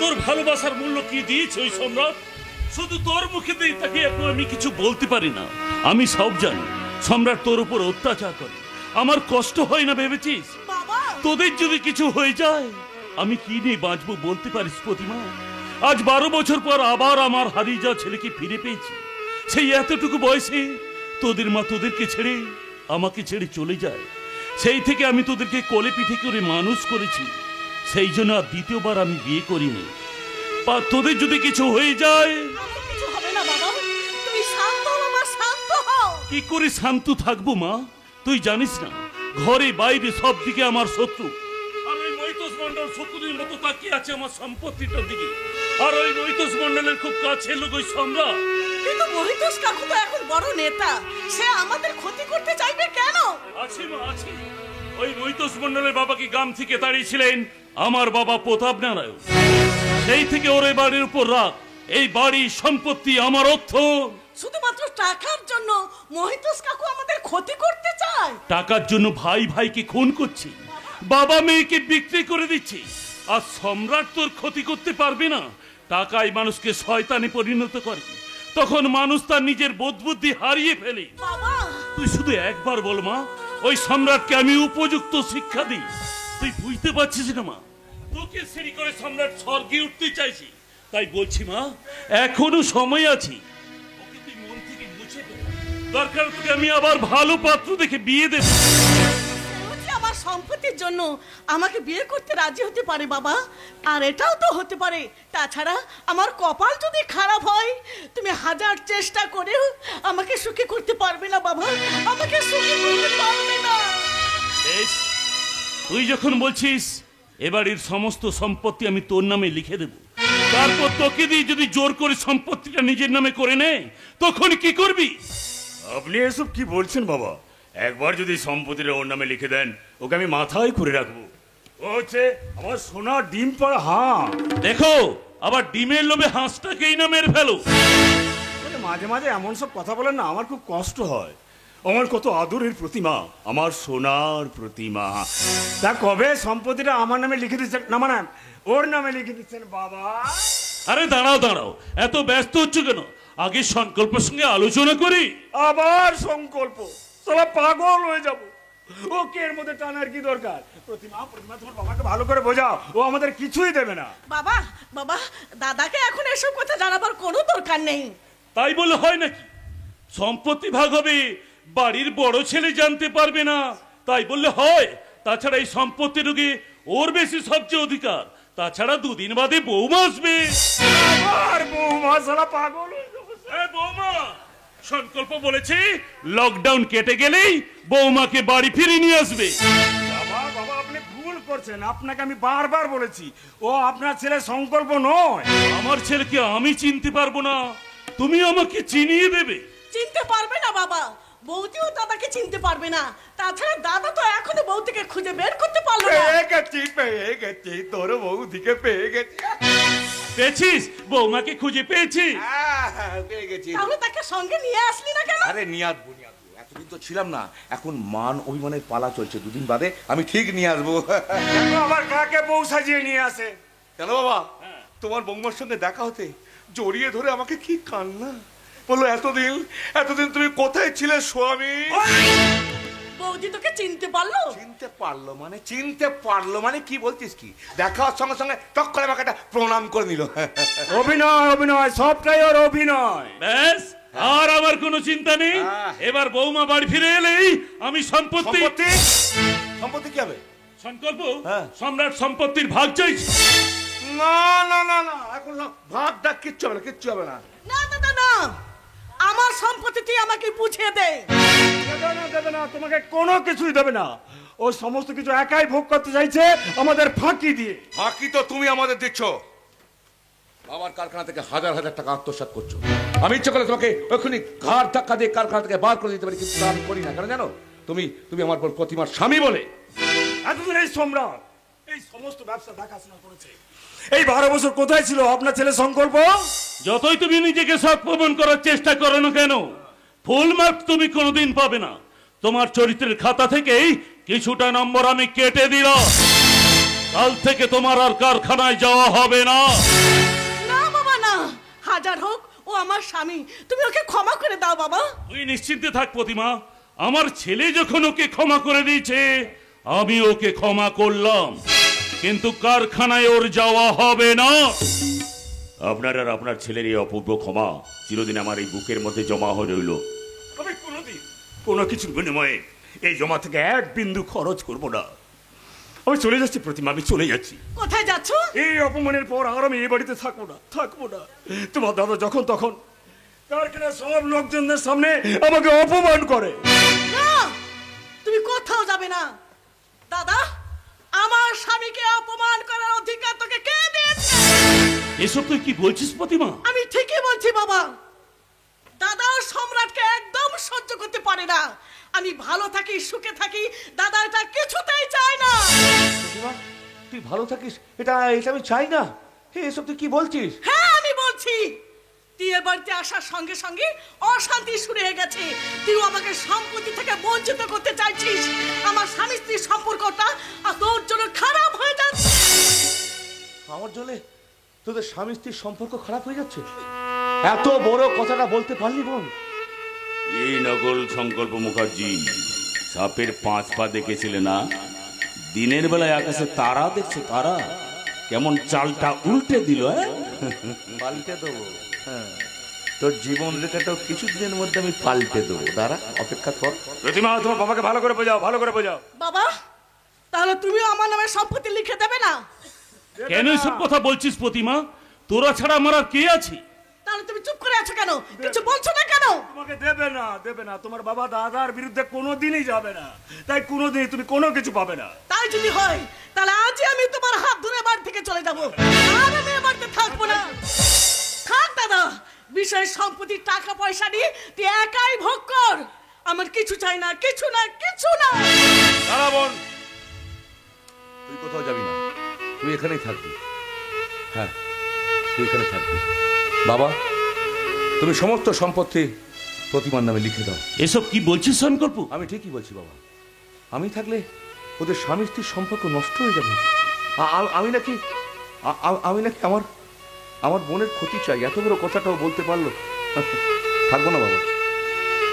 তোর ভালোবাসার মূল্য কি দিয়েছ ওই সম্রাট? শুধু তোর মুখে দিয়ে তাকে এখন আমি কিছু বলতে পারি না। আমি সব জানি সম্রাট তোর উপর অত্যাচার করে। আমার কষ্ট হয় না ভেবেছিস? তোদের যদি কিছু হয়ে যায় আমি কি নিয়ে বাঁচবো বলতে পারিস প্রতিমা? আজ 12 বছর পর আবার আমার হারিয়ে যাওয়া ছেলেকে ফিরে পেয়েছি। সেই এতটুকু বয়সে তোদের মা তোদেরকে ছেড়ে আমাকে ছেড়ে চলে যায়। সেই থেকে আমি তোদেরকে কোলে পিঠে করে মানুষ করেছি। সেই জন্য আর দ্বিতীয়বার আমি বিয়ে করিনি। তোদের যদি কিছু হয়ে যায়। কিছু হবে না বাবা, তুমি শান্ত বাবা, শান্ত কি করে শান্ত থাকবো মা? তুই জানিস না, ঘরে বাইরে সব দিকে আমার শত্রু। আর ওই মৈতোষ মন্ডল শত্রুদের মতো তাকিয়ে আছে আমার সম্পত্তিটার দিকে। আর ওই মৈতোষ মন্ডলের খুব কাছের লোক ওই সম্রাট। কিন্তু মহিতোষ কাকু তো এখন বড় নেতা, সে আমাদের ক্ষতি করতে চাইবে কেন? আছে মা, আছে। ওই মৈতোষ মন্ডলের বাবাকে গ্রাম থেকে তাড়িয়েছিলেন আমার বাবা প্রতাপ নারায়ণ। সেই থেকে ওর এই বাড়ির উপর রাগ। এই বাড়ি সম্পত্তি আমার অর্থ। শুধুমাত্র টাকার জন্য মহিতোষ কাকু আমাদের ক্ষতি করতে চায়? টাকার জন্য ভাই ভাইকে খুন করছি, বাবা মেয়েকে বিক্রি করে দিচ্ছি। আর সম্রাট তোর ক্ষতি করতে পারবে না। টাকায় মানুষকে শয়তানে পরিণত করে, তখন মানুষ তার নিজের বোধ বুদ্ধি হারিয়ে ফেলে। বাবা, তুই শুধু একবার বল মা, ওই সম্রাটকে আমি উপযুক্ত শিক্ষা দিই। তুই বুঝতে পারছিস না মা, তোকে সিঁড়ি করে সম্রাট স্বর্গে উঠতে চাইছি। তাই বলছি মা, এখনো সময় আছে। ওকে তুই মন থেকে মুছে ফেল। দরকার তোকে আমি আবার ভালো পাত্র দেখে বিয়ে দেব। আমার সম্পত্তির জন্য আমাকে বিয়ে করতে রাজি হতে পারে বাবা, আর এটাও তো হতে পারে তাছাড়া আমার কপাল যদি খারাপ হয়, তুমি হাজার চেষ্টা করেও আমাকে সুখী করতে পারবে না বাবা, আমাকে সুখী করতে পারবে না। বেশ, তুই যখন বলছিস এবাড়ির সমস্ত সম্পত্তি আমি তোর নামে লিখে দেব, তারপর তোকে দিয়ে যদি জোর করে সম্পত্তিটা নিজের নামে করে নে, তখন কি করবি? আপনি এসব কি বলছেন বাবা? একবার যদি সম্পত্তিটা ওর নামে লিখে দেন, ওকে আমি মাথায় করে রাখবো। ও হচ্ছে আমার সোনা ডিম পাড়া হাঁস। দেখো, আবার ডিমের লোভে হাঁসটাকেই না মেরে ফেলো। মাঝে মাঝে এমন সব কথা বলেন না, আমার খুব কষ্ট হয়। আমার কত আদরের প্রতিমা, আমার সোনার প্রতিমা। তা কবে সম্পত্তিটা আমার নামে লিখে দিচ্ছেন? না মানে ওর নামে লিখে দিচ্ছেন বাবা? আরে দাঁড়াও দাঁড়াও, এত ব্যস্ত হচ্ছ কেন? আগে সংকল্পের সঙ্গে আলোচনা করি। আবার সংকল্প? সালা পাগল হয়ে যাব। ওকে এর মধ্যে টানার কি দরকার? প্রতিমা প্রতিমা তোমার বাবাকে ভালো করে বোঝাও, ও আমাদের কিছুই দেবে না। বাবা বাবা, দাদাকে এখন এসব কথা জানাবার কোনো দরকার নেই। তাই বলে হয় নাকি? সম্পত্তি ভাগ হবে, বাড়ির বড় ছেলে জানতে পারবে না, তাই বললে হয়? তাছাড়া এই সম্পত্তি ঢুকে ওর বেশি সবচেয়ে অধিকার। তাছাড়া দুদিন বাদে বৌমা আসবে। আর বৌমা সালা পাগল হয়ে যাবে। বৌমা, সংকল্প বলেছে লকডাউন কেটে গেলেই বৌমাকে বাড়ি ফিরে নিয়ে আসবে। বাবা বাবা, আপনি ভুল করছেন। আপনাকে আমি বারবার বলেছি, ও আপনার ছেলে সংকল্প নয়। আমার ছেলেকে আমি চিনতে পারবো না, তুমি আমাকে চিনিয়ে দেবে? চিনতে পারবে না বাবা, বৌদিও দাদাকে চিনতে পারবে না। তাছাড়া দাদা তো এখনো বৌদিকে খুঁজে বের করতে পারলো না। পেয়ে গেছি তোর বৌদিকে পেয়ে গেছি। পেয়েছিস? বৌমাকে খুঁজে পেয়েছি। পেয়ে গেছি। তাহলে তাকে সঙ্গে নিয়ে আসলি না কেন? আরে নিয়ে আসবো, এতদিন তো ছিলাম না, এখন মান অভিমানের পালা চলছে। দুদিন বাদে আমি ঠিক নিয়ে আসবো। আমার কাকে বউ সাজিয়ে নিয়ে আসে? কেন বাবা, তোমার বৌমার সঙ্গে দেখা হতে জড়িয়ে ধরে আমাকে কি কান্না বললো। এতদিন এতদিন তুমি কোথায় ছিলে স্বামী? বৌদি তোকে চিনতে পারলো? চিনতে পারলো মানে কি বলছিস? কি দেখা হওয়ার সঙ্গে সঙ্গে টক করে আমাকে একটা প্রণাম করে নিল। অভিনয় অভিনয়, সবটাই ওর অভিনয়। ব্যাস, আর আমার কোনো চিন্তা নেই। এবার বৌমা বাড়ি ফিরে এলেই আমি সম্পত্তি কি হবে? সংকল্প সম্রাট সম্পত্তির ভাগ চাইছি। না না না না, এখন ভাগ ডাক কিচ্ছু হবে না, কিচ্ছু হবে না। না দাদা না, আমার সম্পত্তি তুই আমাকে বুঝিয়ে দে। দেবে না, তোমাকে কোনো কিছুই দেবে না। ও সমস্ত কিছু একাই ভোগ করতে চাইছে আমাদের ফাঁকি দিয়ে। ফাঁকি তো তুমি আমাদের দিচ্ছ। বাবার কারখানা থেকে হাজার হাজার টাকা আত্মসাৎ করছো। আমি ইচ্ছে করলে তোমাকে ওখানে ঘাড় ধাক্কা দিয়ে কারখানা থেকে বার করে দিতে পারি, কিন্তু আমি করি না। কেন জানো? তুমি আমার প্রতিমার স্বামী বলে। এতদিন এই সম্রাট এই সমস্ত ব্যবসা দেখাশোনা করেছে। এই 12 বছর কোথায় ছিল আপনার ছেলে সংকল্প? যতই তুমি নিজেকে সৎ প্রমাণ করার চেষ্টা করো না কেন, ফুল মার্ক তুমি কোনোদিন পাবে না। তোমার চরিত্রের খাতা থেকেই কিছুটা নম্বর আমি কেটে দিলাম। কাল থেকে তোমার আর কারখানায় যাওয়া হবে না। না বাবা না, হাজার হোক ও আমার স্বামী, তুমি ওকে ক্ষমা করে দাও বাবা। তুই নিশ্চিন্তে থাক প্রতিমা, আমার ছেলে যখন ওকে ক্ষমা করে দিয়েছে, আমি ওকে ক্ষমা করলাম, কিন্তু কারখানায় ওর যাওয়া হবে না। আপনার আর আপনার ছেলের এই অপূর্ব ক্ষমা চিরদিন আমার এই বুকের মধ্যে জমা হয়ে রইল। আমি কোনোদিন কোনো কিছুর বিনিময়ে এই জমা থেকে এক বিন্দু খরচ করব না। আমি চলে যাচ্ছি প্রতিমা, আমি চলে যাচ্ছি। কোথায় যাচ্ছ? এই অপমানের পর আর আমি এই বাড়িতে থাকবো না। তোমার দাদা যখন তখন তার কিনা সব লোকজনদের সামনে আমাকে অপমান করে। না, তুমি কোথাও যাবে না। দাদা, আমার স্বামীকে অপমান করার অধিকার তোকে কে দিয়েছে? এসব তুই কি বলছিস প্রতিমা? আমি ঠিকই বলছি বাবা। দাদা সম্রাটকে একদম সহ্য করতে পারে না। আমি ভালো থাকি, সুখে থাকি, দাদা এটা কিছুতেই চায় না। প্রতিমা, তুই ভালো থাকিস এটা আমি চাই না। এসব তুই কি বলছিস? হ্যাঁ, আমি বলছি। তুই এ বাড়িতে আসার সঙ্গে সঙ্গে অশান্তি শুরু হয়ে গেছে। তুই আমাকে সম্পত্তি থেকে বঞ্চিত করতে চাইছিস। আমার স্বামী স্ত্রীর সম্পর্কটা আর তোর জন্য খারাপ হয়ে যাচ্ছে। আমার জন্য তোদের স্বামী স্ত্রীর সম্পর্ক খারাপ হয়ে যাচ্ছে? এত বড় কথাটা বলতে পারলি বোন? এই নকল সংকল্প মুখার্জি, সাপের 5 পা দেখেছিলে না? দিনের বেলায় আকাশে তারা দেখছে, তারা কেমন চালটা উল্টে দিল। পাল্টে দেবো, হ্যাঁ। তোর জীবন রেখাটাও কিছুদিনের মধ্যে আমি পাল্টে দেবো, দাঁড়া, অপেক্ষা কর। প্রতিমা, তোমার বাবাকে ভালো করে বোঝাও, ভালো করে বোঝাও। বাবা, তাহলে তুমিও আমার নামে সম্পত্তি লিখে দেবে না? কেন এসব কথা বলছিস প্রতিমা? তোরা ছাড়া আমার আর কে আছে? তাহলে তুমি চুপ করে আছো কেন? কিছু বলছো না কেন? তোমাকে দেবে না, দেবে না। তোমার বাবা দাদার বিরুদ্ধে কোনোদিনই যাবে না, তাই কোনোদিনই তুমি কোনো কিছু পাবে না। তাই যদি হয় তাহলে আজই আমি তোমার হাত ধরে বাড়ি থেকে চলে যাব। আর আমি এ বাড়িতে থাকবো না। থাক দাদা, বিষয় সম্পত্তি টাকা পয়সা নিয়ে তুই একাই ভোগ কর। আমার কিছু চাই না, কিছু না, কিছু না। দাঁড়া বোন, তুই কোথাও যাবি না, তুই এখানেই থাকবি। হ্যাঁ, তুই এখানে থাকবি। বাবা, তুমি সমস্ত সম্পত্তি প্রতিমার নামে লিখে দাও। এসব কি বলছিস সংকল্প? আমি ঠিকই বলছি বাবা। আমি থাকলে ওদের স্বামী স্ত্রীর সম্পর্ক নষ্ট হয়ে যাবে। আমি নাকি আমার বোনের ক্ষতি চাই, এত বড় কথাটাও বলতে পারলো। থাকবো না বাবা,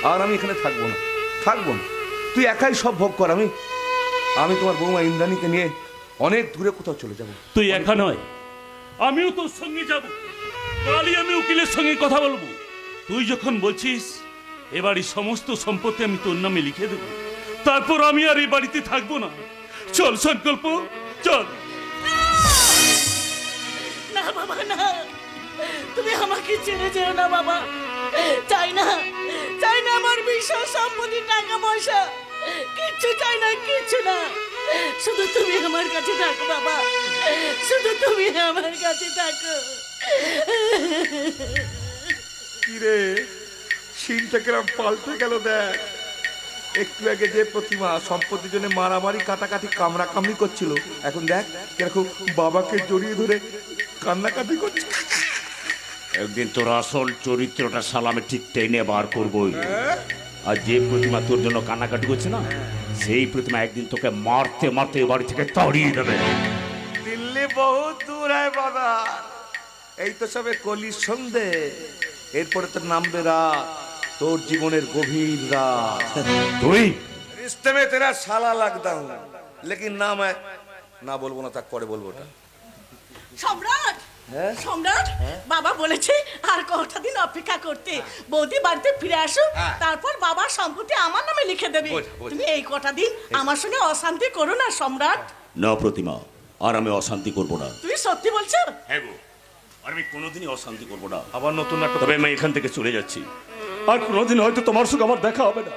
আর আমি এখানে থাকবো না। তুই একাই সব ভোগ কর। আমি তোমার বৌমা ইন্দ্রাণীকে নিয়ে অনেক দূরে কোথাও চলে যাবো। তুই একা নয়, আমিও তোর সঙ্গে যাব। কালই আমি উকিলের সঙ্গে কথা বলবো। তুই যখন বলছিস এ বাড়ির সমস্ত সম্পত্তি আমি তোর নামে লিখে দেব, তারপর আমি আর এই বাড়িতে থাকবো না। চল সংকল্প, চল। না বাবা, না, তুমি আমাকে ছেড়ে যেও না বাবা। চাই না আমার বিষয় সম্পত্তি, টাকা পয়সা, কিচ্ছু চাই না, কিচ্ছু না। শুধু তুমি আমার কাছে থাকো বাবা, শুধু তুমি আমার কাছে থাকো। কিরে, সিনটা কিরম পাল্টে গেল দেখ। একটু আগে যে প্রতিমা সম্পত্তির জন্য মারামারি কাটাকাটি কামড়াকামড়ি করছিল, এখন দেখ কিরকম বাবাকে জড়িয়ে ধরে কান্নাকাটি করছে। একদিন তোর আসল চরিত্রটা সালামে ঠিক টেনে বার করবই। আর যে প্রতিমা তোর জন্য কান্নাকাটি করছে না, সেই প্রতিমা একদিন তোকে মারতে মারতে বাড়ি থেকে তাড়িয়ে দেবে। দিল্লি বহুত দূর হয় বাবা, এই তো সবে কলি সন্ধে, এরপরে তোর নামবে রাত, তোর জীবনের গভীর রাত। তুই रिश्ते में तेरा साला लगता हूँ, लेकिन ना मैं ना बोलबো না, তাক পরে বলবো। ওটা সম্রাট, সম্রাট, বাবা বলেছে আর কটা দিন অপেক্ষা করতে। বৌদি বাড়িতে ফিরে আসুক, তারপর বাবার সম্পত্তি আমার নামে লিখে দেবে। তুমি এই কটা দিন আমার সঙ্গে অশান্তি করো না সম্রাট। না প্রতিমা, আর আমি অশান্তি করবো না। তুমি সত্যি বলছো? হ্যাঁ গো, আর আমি কোনোদিনই অশান্তি করবো না। আবার নতুন একটা, তবে আমি এখান থেকে চলে যাচ্ছি। আর কোনোদিন হয়তো তোমার সঙ্গে আমার দেখা হবে না,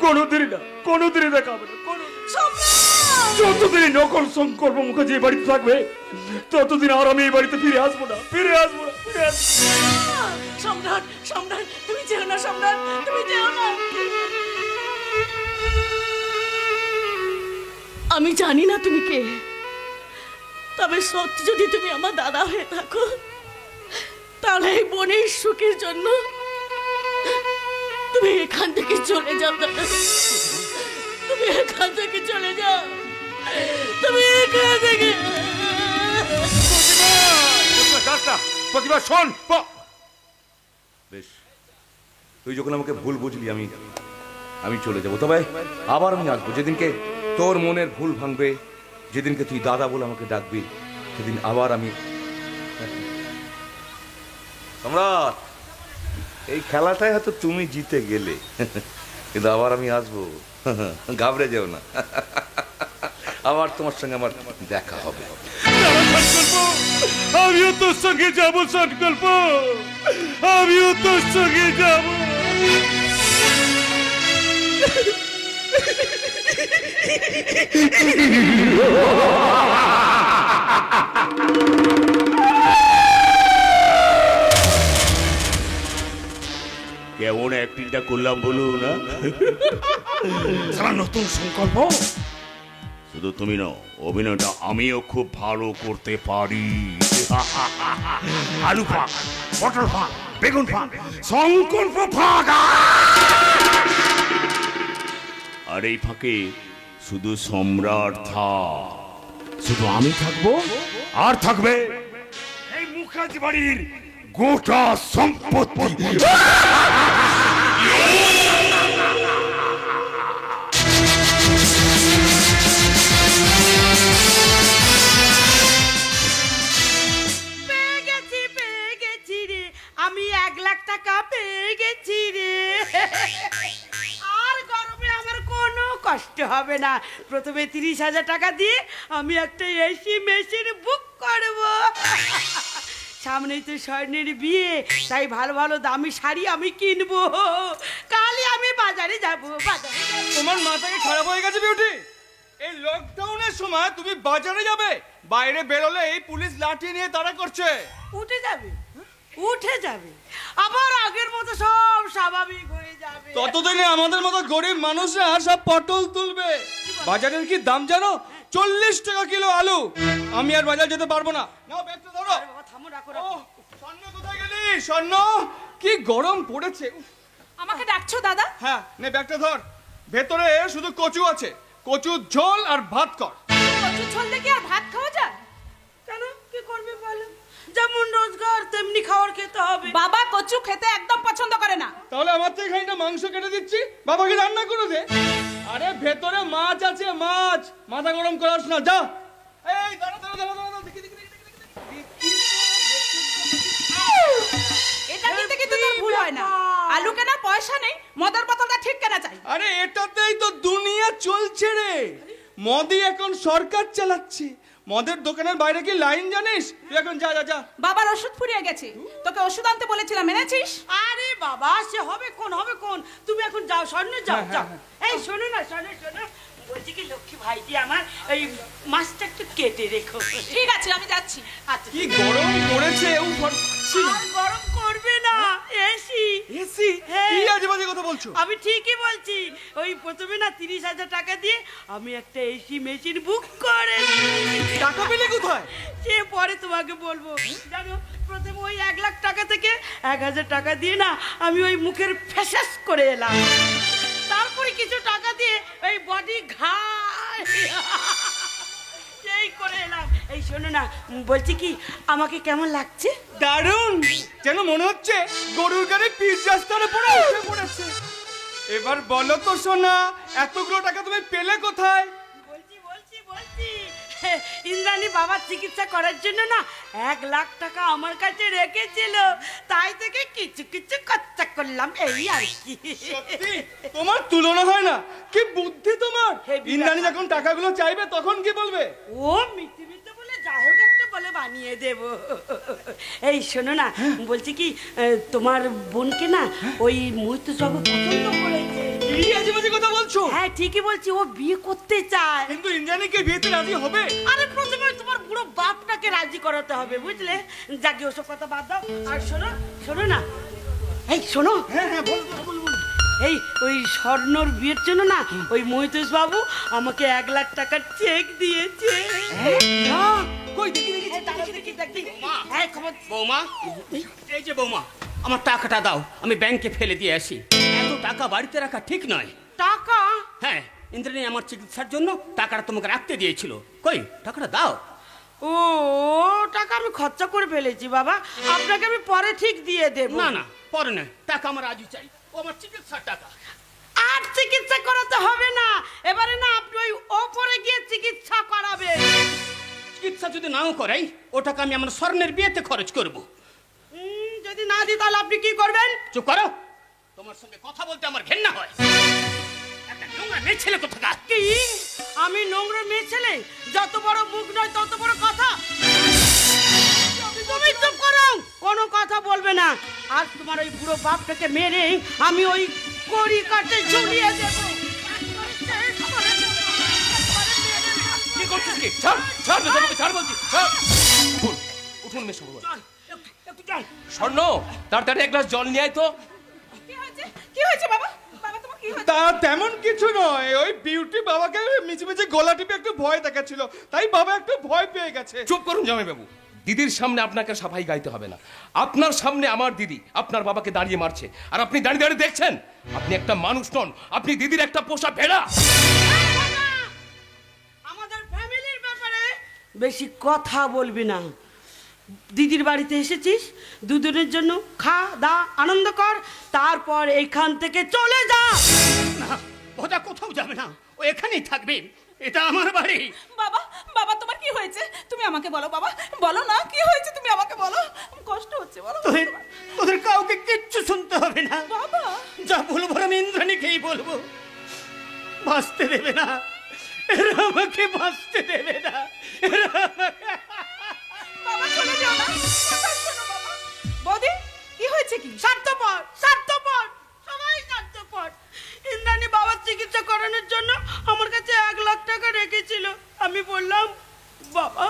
কোনোদিনই দেখা হবে না। যতদিন নকল সংকল্প মুখার্জি এই বাড়িতে থাকবে, ততদিন আর আমি এই বাড়িতে ফিরে আসবো না। সম্রাট, সম্রাট, তুমি যেও না সম্রাট, তুমি যেও না। আমি জানি না তুমি কে, তবে সত্যি যদি তুমি আমার দাদা হয়ে থাকো, তাহলে এই বোনের সুখের জন্য তুমি এখান থেকে চলে যাও দাদা। তুমি এখান থেকে চলে যাও, তুমি এখান থেকে। প্রতিভা শোন, বেশ, তুই যখন আমাকে ভুল বুঝলি, আমি চলে যাব। তবে আবার আমি আসবো যেদিনকে তোর মনের ভুল ভাঙবে, যেদিনকে তুই দাদা বলে আমাকে ডাকবি, সেদিন আবার আমি। সম্রাট, এই খেলাটাই হয়তো তুমি জিতে গেলে, কিন্তু আবার আমি আসবো, ঘাবড়ে যেও না। আবার তোমার সঙ্গে আমার দেখা হবে। সংকল্প, আমিও তোর সঙ্গে যাবো সংকল্প, আমিও তোর সঙ্গে যাবো। কেমন অ্যাক্টিংটা করলাম বলুন না? নতুন সংকল্প, শুধু তুমি না, অভিনয়টা আমিও খুব ভালো করতে পারি। আলু ফাঁক, পটল ফাঁক, বেগুন ফাঁক, সংকল্প ফাঁক। আর এই ফাঁকে শুধু সম্রাট থাক, শুধু আমি থাকবো, আর থাকবে এই মুখার্জি বাড়ির গোটা সম্পত্তি। আমি 1 লাখ টাকা পেয়ে গেছি রে। আর গরমে আমার কোনো কষ্ট হবে না। প্রথমে 30,000 টাকা দিয়ে আমি একটা এসি মেশিন বুক করব। সামনেই তো স্বর্ণের বিয়ে, তাই ভালো ভালো দামি শাড়ি আমি কিনবো। কালই আমি বাজারে যাব। তোমার মাথা কি খারাপ হয়ে গেছে বিউটি? এই লকডাউনের সময় তুমি বাজারে যাবে? বাইরে বেরোলেই পুলিশ লাঠি নিয়ে তাড়া করছে। উঠে যাবে, উঠে যাবে, আবার আগের মতো সব স্বাভাবিক হয়ে যাবে। ততদিনে আমাদের মতো গরিব মানুষরা সব পটল তুলবে। বাজারের কি দাম জানো? 40 টাকা কিলো আলু। আমি আর বাজার যেতে পারবো না। নাও ব্যাগটা ধরো। থামো, রাখো। স্বর্ণ কোথায় গেলি? স্বর্ণ, কি গরম পড়েছে। আমাকে ডাকছো দাদা? হ্যাঁ, নে ব্যাগটা ধর। ভেতরে শুধু কচু আছে, কচুর ঝোল আর ভাত কর। কচু ঝোল দেখে আর ভাত খাওয়া যায়? কেন, কি করবে বলো? যেমন রোজগার তেমনি খাওয়ার খেতে হবে। বাবা কচু খেতে একদম পছন্দ করে না। তাহলে আমার থেকে খানিকটা মাংস কেটে দিচ্ছি, বাবাকে রান্না করে দে। আরে ভেতরে মাছ আছে, মাছ। মাথা গরম করাস না, যা। এই দাঁড়া দাঁড়া দাঁড়া দাঁড়া, দেখি দেখি দেখি। এটা কিন্তু কিন্তু তোর ভুল হয় না। আলু কেনার পয়সা নেই, মদের বোতলটা ঠিক কেনা চাই। আরে এটাতেই তো দুনিয়া চলছে রে। মদই এখন সরকার চালাচ্ছে। মদের দোকানের বাইরে কি লাইন জানিস? তুই এখন যা যা যা। বাবার ওষুধ ফুরিয়ে গেছে, তোকে ওষুধ আনতে বলেছিলাম, এনেছিস? আরে বাবা, সে হবে কোন হবে কোন, তুমি এখন যাও স্বর্ণ, যাও যাও। এই শোনো না, শোনো শোনো, বলছি কি লক্ষ্মী ভাইটি আমার ওই মাছটা একটু কেটে রেখো। ঠিক আছে, আমি যাচ্ছি। আচ্ছা, কি গরম পড়েছে। আর গরম করবে না, এসি এসি? কি আজে বাজে কথা বলছো? আমি ঠিকই বলছি। ওই প্রথমে না 30,000 টাকা দিয়ে আমি একটা এসি মেশিন বুক করে। টাকা পেলে কোথায়? সে পরে তোমাকে বলবো। জানো, প্রথমে ওই 1 লাখ টাকা থেকে 1,000 টাকা দিয়ে না আমি ওই মুখের ফেসাস করে এলাম। তারপরে কিছু টাকা দিয়ে ওই বডি ঘাই সেই করে এলাম। এই শোনো না, বলছি কি আমাকে কেমন লাগছে? দারুণ, যেন মনে হচ্ছে গরুর গাড়ি পিচ রাস্তার উপরে উঠে পড়েছে। এবার বলো তো সোনা, এতগুলো টাকা তুমি পেলে কোথায়? বলছি ইন্দ্রাণী বাবার চিকিৎসা করার জন্য না 1 লাখ টাকা আমার কাছে রেখেছিল, তাই থেকে কিছু কিছু খরচা করলাম, এই আর কি। সত্যি তোমার তুলনা হয় না। কি বুদ্ধি তোমার! হেবি ইন্দ্রাণী ব্যাপার। যখন টাকাগুলো চাইবে তখন কি বলবে? ও মিথ্যে মিথ্যে বলে যাই হোক একটা বলে বানিয়ে দেব। এই শোনো না, বলছি কি তোমার বোনকে না ওই মৈত্র সব পছন্দ করেছে। এই আজে বাজে কথা বলছো? হ্যাঁ ঠিকই বলছি, ও বিয়ে করতে চায়। কিন্তু ইন্দ্রাণীকে বিয়েতে রাজি হবে? আরে প্রথমে তোমার বুড়ো বাপটাকে রাজি করাতে হবে, বুঝলে? যাকে ওসব কথা বাদ দাও। আর শোনো শোনো না, এই শোনো, হ্যাঁ হ্যাঁ, বল বল বল। এই ওই স্বর্ণর বিয়ের জন্য না ওই মহিতোষ বাবু আমাকে 1 লাখ টাকার চেক দিয়েছে। কই দেখি দেখি। হ্যাঁ, খবর। বৌমা, এই যে বৌমা, আমার টাকাটা দাও, আমি ব্যাংকে ফেলে দিয়ে আসি। এত টাকা বাড়িতে রাখা ঠিক নয়। টাকা? হ্যাঁ, ইন্দ্রাণী আমার চিকিৎসার জন্য টাকাটা তোমাকে রাখতে দিয়েছিল। কই টাকাটা দাও। ও টাকা আমি খরচা করে ফেলেছি বাবা, আপনাকে আমি পরে ঠিক দিয়ে দেব। না না, পরে নয়, টাকা আমার আজই চাই। ও আমার চিকিৎসার টাকা। আর চিকিৎসা করাতে হবে না, এবারে না আপনি ওই ওপরে গিয়ে চিকিৎসা করাবেন। চিকিৎসা যদি নাও করাই, ও টাকা আমি আমার স্বর্ণের বিয়েতে খরচ করব। যদি না দিই তাহলে আপনি কি করবেন? চুপ করো, তোমার সঙ্গে কথা বলতে আমার ঘেন্না হয়। একটা নোংরা মেয়ে ছেলে কোথাকার। কি? আমি নোংরা মেয়ে ছেলে? যত বড় মুখ নয় তত বড় কথা। কোনো কথা বলবে না। আর তোমার ওই বুড়ো বাপটাকে মেরে আমি ওই কড়ি কাটে ঝুলিয়ে দেবো। কি করছিস কি? ছাড় ছাড় মেশাবুকে, ছাড় বলছি, ছাড়। উঠুন, উঠুন মেশাবু। স্বর্ণ, তাড়াতাড়ি এক গ্লাস জল নিয়ে আয় তো। কি হয়েছে? কি হয়েছে বাবা? বাবা তোমার কি হয়েছে? তা তেমন কিছু নয়, ওই বিউটি বাবাকে মিছে মিছে গলা টিপে একটু ভয় দেখাচ্ছিল, তাই বাবা একটু ভয় পেয়ে গেছে। চুপ করুন জামাইবাবু। দিদির সামনে আপনাকে সাফাই গাইতে হবে না। আপনার সামনে আমার দিদি আপনার বাবাকে দাঁড়িয়ে মারছে, আর আপনি দাঁড়িয়ে দাঁড়িয়ে দেখছেন। আপনি একটা মানুষ নন, আপনি দিদির একটা পোষা ভেড়া। আমাদের ফ্যামিলির ব্যাপারে বেশি কথা বলবি না। দিদির বাড়িতে এসেছিস, দুদিনের জন্য খা দা আনন্দ কর, তারপর এইখান থেকে চলে যা। না, ভজা কোথাও যাবে না, ও এখানেই থাকবে। এটা আমার বাড়ি। বাবা, বাবা তোমার কি হয়েছে? তুমি আমাকে বলো বাবা, বলো না কি হয়েছে, তুমি আমাকে বলো। কষ্ট হচ্ছে বলো। তোদের কাউকে কিচ্ছু শুনতে হবে না। বাবা, যা বলবো আমি ইন্দ্রাণীকেই বলবো। বাঁচতে দেবে না, এরা আমাকে বাঁচতে দেবে না। বাবা চলে যাও না, কথা শোনো বাবা। বৌদি কি হয়েছে কি? স্বার্থপর, স্বার্থপর, সবাই স্বার্থপর। ইন্দ্রাণী বাবার চিকিৎসা করানোর জন্য আমার কাছে 1 লাখ টাকা রেখেছিল। আমি বললাম, বাবা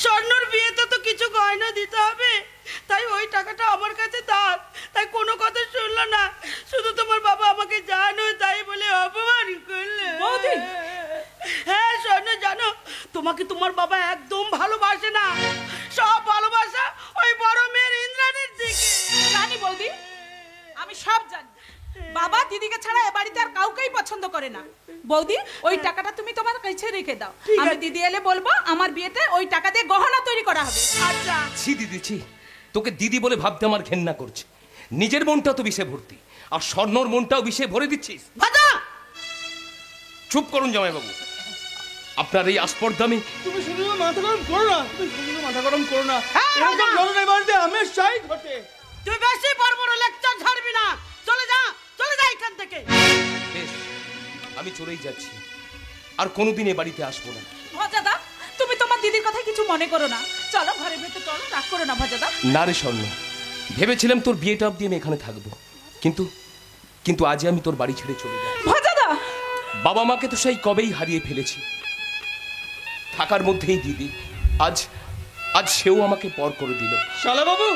স্বর্ণর বিয়েতে তো কিছু গয়না দিতে হবে, তাই ওই টাকাটা আমার কাছে দাও। তাই কোনো কথা শুনলো না, শুধু তোমার বাবা আমাকে জানো তাই বলে অপমান করলে। বৌদি, হ্যাঁ স্বর্ণ, জানো তোমাকে তোমার বাবা একদম ভালোবাসে না। সব ভালোবাসা ওই বড় মেয়ের ইন্দ্রাণীর দিকে। জানি বৌদি, আমি সব জানি। বাবা দিদিকে ছাড়া এ বাড়িতে আর কাউকেই পছন্দ করে না। বৌদি ওই টাকাটা তুমি তোমার কাছে রেখে দাও, আমি দিদি এলে বলবো আমার বিয়েতে ওই টাকা দিয়ে গহনা তৈরি করা হবে। আচ্ছা। ছি দিদি ছি, তোকে দিদি বলে ভাবতে আমার ঘেন্না করছে। নিজের মনটা তো বিষে ভর্তি, আর স্বর্ণর মনটাও বিষে ভরে দিচ্ছিস। ভাজা চুপ করুন জামাইবাবু। আপনার এই আস্পর্দামি। তুমি শুধু মাথা গরম করো না, তুমি শুধু মাথা গরম করো না। হ্যাঁ, এরকম বাবা। ঘটনা বাড়িতে হামেশাই ঘটে। তুই বেশি বড় বড় লেকচার ছাড়বি না। চলে যা, চলে যা এখান থেকে। বেশ, আমি চলেই যাচ্ছি, আর কোনোদিন এ বাড়িতে আসবো না। ভজাদা, তুমি তোমার দিদির কথা কিছু মনে করো না। চলো ঘরের ভেতর চলো, রাগ করো না ভজাদা। না রে স্বর্ণ, ভেবেছিলাম তোর বিয়েটা অবধি আমি এখানে থাকবো, কিন্তু আজ আমি তোর বাড়ি ছেড়ে চলে যাব। ভজাদা, বাবা মাকে তো সেই কবেই হারিয়ে ফেলেছি। থাকার মধ্যেই দিদি আজ সেও আমাকে পর করে দিল। শালা বাবু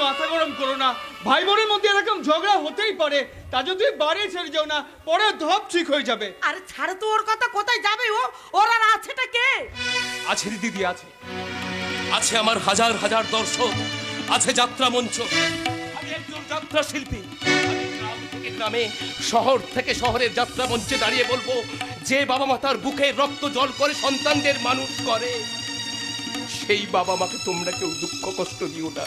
মাথা গরম করো না। ভাই বোনের মধ্যে এরকম ঝগড়া হতেই পারে, তা যদি বাড়ি ছেড়ে যাও না, পরে ধপ ঠিক হয়ে যাবে। আরে ছাড়ো তো ওর কথা, কোথায় যাবে ও? ওর আর আছেটা কে? আছে রে দিদি, আছে আমার হাজার হাজার দর্শক, আছে যাত্রা মঞ্চ। আমি একজন যাত্রা শিল্পী। আমি গ্রাম থেকে গ্রামে, শহর থেকে শহরের যাত্রা মঞ্চে দাঁড়িয়ে বলবো, যে বাবা মা তার বুকে রক্ত জল করে সন্তানদের মানুষ করে, সেই বাবা মাকে তোমরা কেউ দুঃখ কষ্ট দিও না,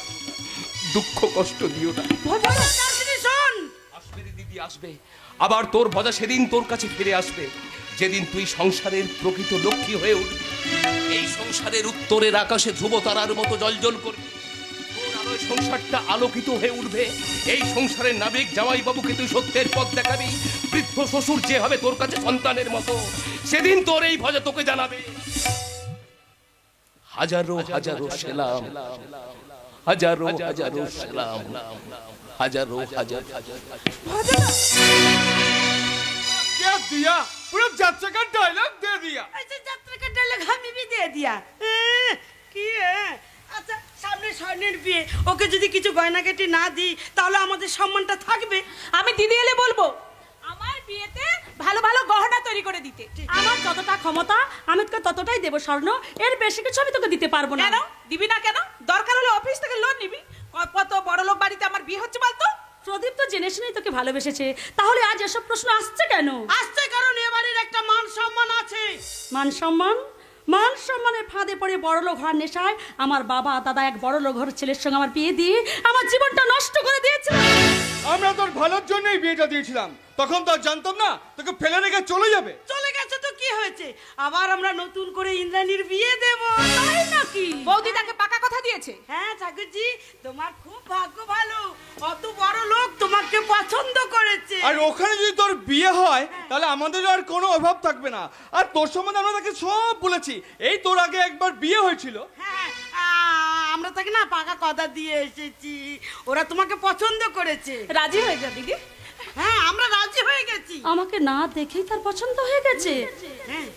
দুঃখ কষ্ট দিও না। শোন, আসবে রে দিদি, আসবে। আবার তোর ভজা সেদিন তোর কাছে ফিরে আসবে, যেদিন তুই সংসারের প্রকৃত লক্ষ্মী হয়ে উঠবি। এই সংসারের উত্তরের আকাশে ধ্রুব তারার মতো জ্বলজ্বল করবি। তোর আলোয় সংসারটা আলোকিত হয়ে উঠবে। এই সংসারের নাবিক জামাই বাবুকে তুই সত্যের পথ দেখাবি। বৃদ্ধ শ্বশুর যে হবে তোর কাছে সন্তানের মতো, সেদিন তোর এই ভজা তোকে জানাবে। হাজারো হাজারো সালাম, হাজারো হাজারো সালাম, হাজারো হাজার হাজার। क्या दिया, पूरा যাত্রা का डायलॉग दे दिया। ऐसे যাত্রা का डायलॉग আমি भी दे दिया। কি আচ্ছা, সামনে স্বর্ণের বিয়ে, ওকে যদি কিছু গয়নাগাটি না দিই তাহলে আমাদের সম্মানটা থাকবে। আমি দিদি এলে বলবো আমার বিয়েতে ভালো ভালো গহনা তৈরি করে দিতে। আমার যতটা ক্ষমতা আমি তোকে ততটাই দেবো স্বর্ণ, এর বেশি কিছু আমি তোকে দিতে পারবো না। কেন দিবি না? কেন? দরকার হলে অফিস থেকে লোন নিবি। কত বড় লোক বাড়িতে আমার বিয়ে হচ্ছে বলতো। প্রদীপ তো জেনে শুনেই তোকে ভালোবেসেছে, তাহলে আজ এসব প্রশ্ন আসছে কেন? আসছে কারণ এবারের একটা মান সম্মান আছে। মান সম্মান? মান সম্মানের ফাঁদে পড়ে বড়লোক হওয়ার নেশায় আমার বাবা দাদা এক বড়লোক ঘরের ছেলের সঙ্গে আমার বিয়ে দিয়ে আমার জীবনটা নষ্ট করে দিয়েছিল। আমরা তোর ভালোর জন্যই বিয়েটা দিয়েছিলাম, তখন তো জানতাম না তোকে ফেলে রেখে চলে যাবে। চলে গেছে তো কি হয়েছে, আবার আমরা নতুন করে ইন্দ্রাণীর বিয়ে দেব। তাই নাকি? বৌদি তাকে পাকা কথা দিয়েছে। হ্যাঁ ঠাকুরজি, তোমার খুব ভাগ্য ভালো, অত বড় লোক তোমাকে পছন্দ করেছে। আর ওখানে যদি তোর বিয়ে হয় তাহলে আমাদের আর কোনো অভাব থাকবে না। আর তোর সম্বন্ধে আমরা তাকে সব বলেছি। এই তোর আগে একবার বিয়ে হয়েছিল। হ্যাঁ, আমরা তাকে না পাকা কথা দিয়ে এসেছি, ওরা তোমাকে পছন্দ করেছে। রাজি হয়ে যা দিদি। হ্যাঁ, আমরা রাজি হয়ে গেছি। আমাকে না দেখেই তার পছন্দ হয়ে গেছে।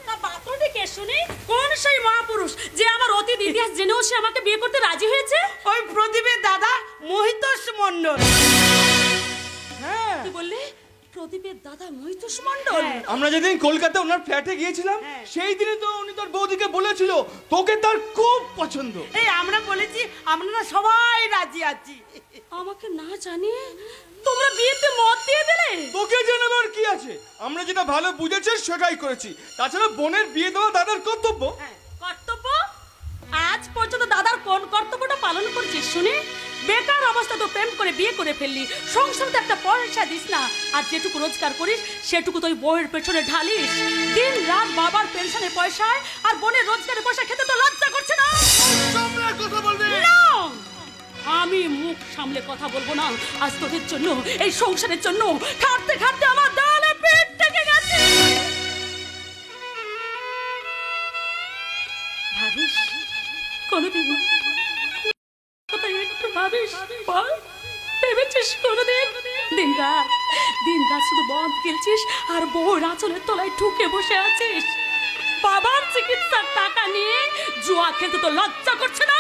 তা বাতটি কে শুনি? কোন সেই মহাপুরুষ যে আমার অতীত ইতিহাস জেনেও সে আমাকে বিয়ে করতে রাজি হয়েছে? ওই প্রদীপের দাদা মহিতোষ মণ্ডল। হ্যাঁ, কি বললে? প্রদীপের দাদা মহিতোষ মণ্ডল? আমরা যেদিন কলকাতা ওনার ফ্ল্যাটে গিয়েছিলাম সেই দিনে তো উনি তোর বৌদিকে বলেছিল তোকে তার খুব পছন্দ। এই আমরা বলেছি আমরা সবাই রাজি আছি। আমাকে না জানিয়ে তোমরা বিয়েতে মত দিয়ে দিলে? তোকে জানাবার কি আছে, আমরা যেটা ভালো বুঝেছি সেটাই করেছি। তাছাড়া বোনের বিয়ে দেওয়া দাদার কর্তব্য। কর্তব্য? আজ পর্যন্ত দাদার কোন কর্তব্যটা পালন করছিস শুনি? বেকার অবস্থা তো প্রেম করে বিয়ে করে ফেললি, সংসারে তো একটা পয়সা দিস না, আর যেটুকু রোজগার করিস সেটুকু তুই বউয়ের পেছনে ঢালিস। দিন রাত বাবার পেনশনের পয়সায় আর বোনের রোজগারের পয়সা খেতে তো লজ্জা করছে না? কথা বলবি না, আমি মুখ সামলে কথা বলবো না। আজ তোদের জন্য, এই সংসারের জন্য খাটতে খাটতে আমার দেওয়ালে পেট ঠেকে গেছে। ভাবিস কোনোদিন? কোথায় একটু ভাবিস? বল, ভেবেছিস কোনোদিন? দিন রাত শুধু বন্ধ খেলছিস আর বউর আঁচলের তলায় ঢুকে বসে আছিস। বাবার চিকিৎসার টাকা নিয়ে জুয়া খেলতে তো লজ্জা করছে না?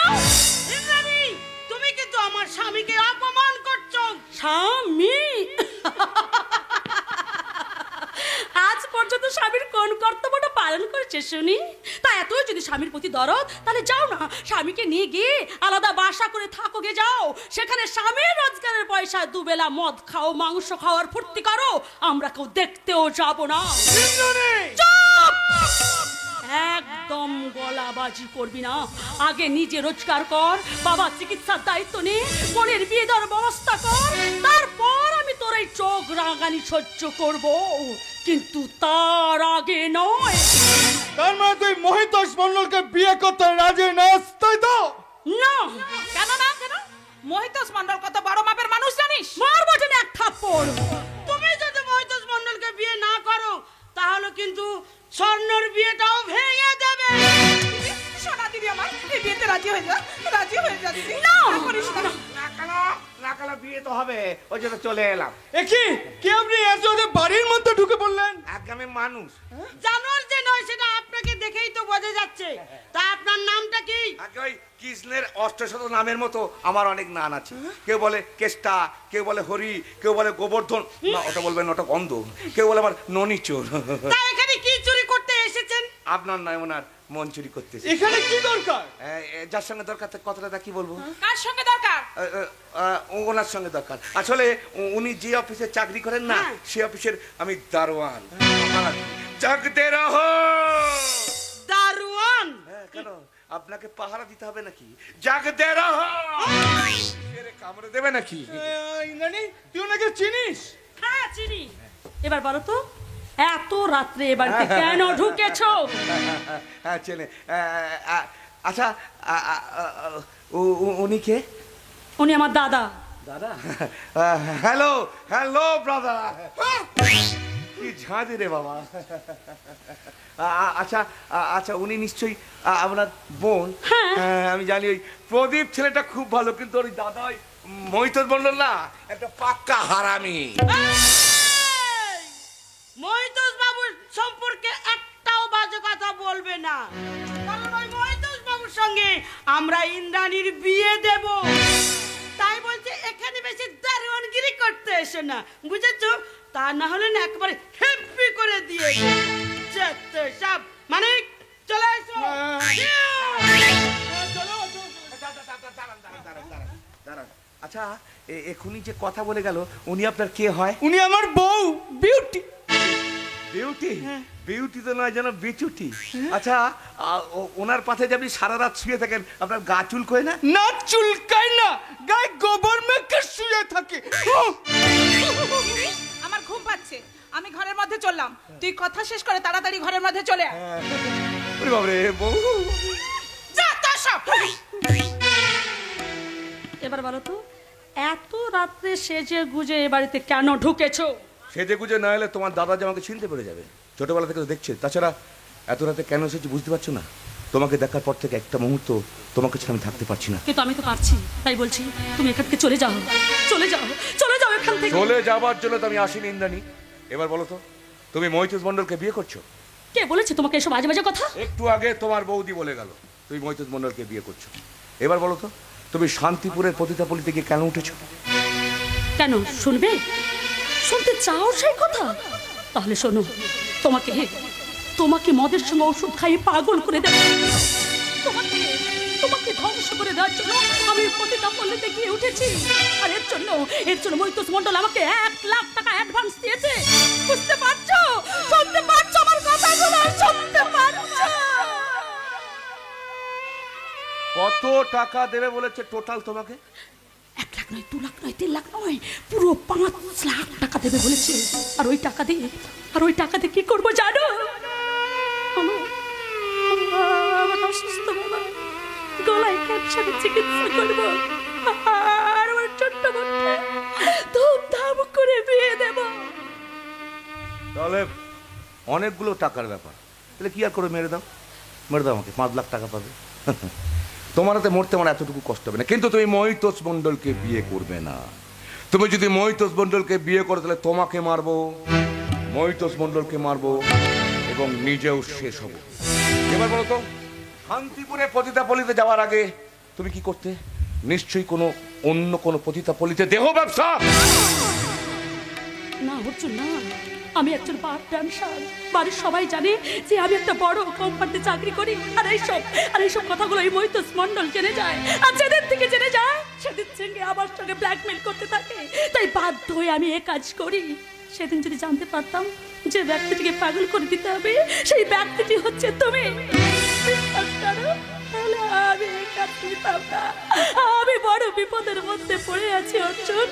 ইন্দ্রাণী, তুমি কিন্তু আমার স্বামীকে অপমান করছো। স্বামী? আজ পর্যন্ত স্বামীর কোন কর্তব্যটা পালন করছে শুনি? তা এতই যদি স্বামীর প্রতি দরদ, তাহলে যাও না, স্বামীকে নিয়ে গিয়ে আলাদা বাসা করে থাকো গে, যাও। সেখানে স্বামীর রোজগারের পয়সা দুবেলা মদ খাও, মাংস খাওয়ার ফুর্তি করো, আমরা কেউ দেখতেও যাব না। চুপ! একদম গলাবাজি করবি না। আগে নিজে রোজগার কর, বাবা চিকিৎসার দায়িত্ব নে, বোনের বিয়ে দেওয়ার ব্যবস্থা কর, তারপর আমি তোর এই চোখ রাগানি সহ্য করব, কিন্তু তার আগে নয়। তার মানে তুই মহিতোষ মণ্ডলকে বিয়ে করতে রাজি নাস, তাই তো? না। কেন না? কেন? মহিতোষ মণ্ডল কত বড় মাপের মানুষ জানিস? মারবো যেন এক থাপ্পড়। তুমি যদি মহিতোষ মণ্ডলকে বিয়ে না করো তাহলে কিন্তু স্বর্ণর বিয়েটাও ভেঙে দেবে। সোনা দিদি আমার, এই বিয়েতে রাজি হয়ে যা, রাজি হয়ে যা দিদি। না করিস না। নাকালা বিয়ে তো হবে, ওই জন্য চলে এলাম। কি আপনি এত বাড়ির মধ্যে ঢুকে পড়লেন? একদমই মানুষ জানোয়ার যে নয় সেটা আপনাকে দেখেই তো বোঝা যাচ্ছে। তা আপনার নামটা কি? আগে ওই কৃষ্ণের অষ্টশত নামের মতো আমার অনেক নাম আছে। কেউ বলে কেষ্টা, কেউ বলে হরি, কেউ বলে গোবর্ধন, না ওটা বলবেন ওটা গন্ধ, কেউ বলে আবার ননি চোর। তা এখানে কি চুরি করতে এসেছেন? আপনার নয় ওনার মন চুরি করতেছে। এখানে কি দরকার? যার সঙ্গে দরকার কথাটা কি বলবো? কার সঙ্গে দরকার? ওনার সঙ্গে দরকার। আসলে উনি যে অফিসে চাকরি করেন না, সেই অফিসের আমি দারোয়ান। জাগতে রহো। দারোয়ান? কেন আপনাকে পাহারা দিতে হবে নাকি? জাগতে রহো। কামড়ে দেবে নাকি? ইন্দ্রাণী, তুই ওনাকে চিনিস? হ্যাঁ চিনি। এবার বলো তো, এত রাত্রে এ বাড়িতে কেন ঢুকেছো? হ্যাঁ চেনে। আচ্ছা, উনি কে? উনি আমার দাদা। দাদা? Hello hello brother. কি ঝাঁঝ রে বাবা। আচ্ছা আচ্ছা, উনি নিশ্চয়ই আপনার বোন? হ্যাঁ, আমি জানি। ওই প্রদীপ ছেলেটা খুব ভালো, কিন্তু ওই দাদা ওই মহিতোষ মণ্ডল না, একটা পাক্কা হারামি। মহিতোষ বাবুর সম্পর্কে একটাও বাজে কথা বলবে না, কারণ ওই মহিতোষ বাবুর সঙ্গে আমরা ইন্দ্রাণীর বিয়ে দেব। তাই বলছে এখানে বেশি দারোয়ানগিরি করতে এসো না, বুঝেছো? তা না হলে না একবারে হেপি করে দিয়ে যেতে সব। মানে চলে এসো। আচ্ছা, এখনই যে কথা বলে গেল, উনি আপনার কে হয়? উনি আমার বউ বিউটি। বিউটি? বিউটি তো নয়, যেন বিচুটি। আচ্ছা, ওনার পাশে যে আপনি সারা রাত শুয়ে থাকেন, আপনার গা চুলকোয় না? না চুলকায় না, গায়ে গোবর মেখে শুয়ে থাকে। আমার ঘুম পাচ্ছে, আমি ঘরের মধ্যে চললাম। তুই কথা শেষ করে তাড়াতাড়ি ঘরের মধ্যে চলে আয়। ওরে বাবা রে বউ। যা তা সব। এবার বলো তো, এত রাত্রে সেজে গুজে এ বাড়িতে কেন ঢুকেছো? সেজে গুজে না এলে তোমার দাদা যে আমাকে চিনতে পেরে যাবে, ছোটবেলা থেকে তো দেখছে। তাছাড়া এত রাতে কেন এসেছি বুঝতে পারছো না? তোমাকে দেখার পর থেকে একটা মুহূর্ত তোমাকে ছাড়া আমি থাকতে পারছি না। কিন্তু আমি তো পারছি, তাই বলছি তুমি এখান থেকে চলে যাও, চলে যাও, চলে যাও এখান থেকে। চলে যাবার জন্য তো আমি আসিনি ইন্দ্রাণী। এবার বলো তো, তুমি মৈত্র মণ্ডলকে বিয়ে করছো? কে বলেছে তোমাকে এসব বাজে বাজে কথা? একটু আগে তোমার বৌদি বলে গেল তুমি মৈত্র মণ্ডলকে বিয়ে করছো। এবার বলো তো, তুমি শান্তিপুরের পতিতাপল্লীতে গিয়ে কেন উঠেছো? কেন শুনবে? শুনতে চাও সেই কথা? তাহলে শোনো, তোমাকে তোমাকে মদের সঙ্গে ওষুধ খাইয়ে পাগল করে দেব, তোমাকে তোমাকে ধ্বংস করে দেওয়ার জন্য আমি পতিতাপল্লীতে গিয়ে উঠেছি। আর এর জন্য মৈত্র মণ্ডল আমাকে 1 লাখ টাকা অ্যাডভান্স দিয়েছে। বুঝতে পারছো? শুনতে পারছো আমার কথাগুলো? শুনতে পারছো? কত টাকা দেবে বলেছে টোটাল তোমাকে? 1 লাখ নয়, 2 লাখ নয়, 3 লাখ নয়, পুরো 5 লাখ টাকা দেবে বলেছে। আর ওই টাকা দিয়ে কি করবো জানো? আমার অসুস্থ বাবা, গলায় ক্যান্সারের চিকিৎসা করবো। আর আমার ছোট্ট বোনটা ধুমধাম করে বিয়ে দেব। তাহলে অনেকগুলো টাকার ব্যাপার। তাহলে কি আর করে মেরে দাও, আমাকে 5 লাখ টাকা পাবে। তোমার হাতে মরতে আমার এতটুকু কষ্ট হবে না। কিন্তু তুমি মৈত্র মণ্ডলকে বিয়ে করবে না। তুমি যদি মৈত্র মণ্ডলকে বিয়ে করো তাহলে তোমাকে মারবো, মৈত্র মণ্ডলকে মারবো এবং নিজেও শেষ হব। এবার বলো তো, শান্তিপুরে পতিতাপল্লীতে যাওয়ার আগে তুমি কি করতে? নিশ্চয়ই অন্য কোনো পতিতাপল্লীতে দেহ ব্যবসা। না অর্জুন না, আমি একজন পার্ট ডান্সার। বাড়ির সবাই জানে যে আমি একটা বড় কোম্পানিতে চাকরি করি। আর এইসব কথাগুলো এই মৈত্র মণ্ডল জেনে যায়। আর যেদিন থেকে জেনে যায় সেদিন থেকে আমার সঙ্গে ব্ল্যাকমেল করতে থাকে। তাই বাধ্য হয়ে আমি এ কাজ করি। সেদিন যদি জানতে পারতাম যে ব্যক্তিটিকে পাগল করে দিতে হবে, সেই ব্যক্তিটি হচ্ছে তুমি, বিশ্বাস করো, তাহলে আমি এ কাজ করতাম না। আমি বড় বিপদের মধ্যে পড়ে আছি অর্জুন।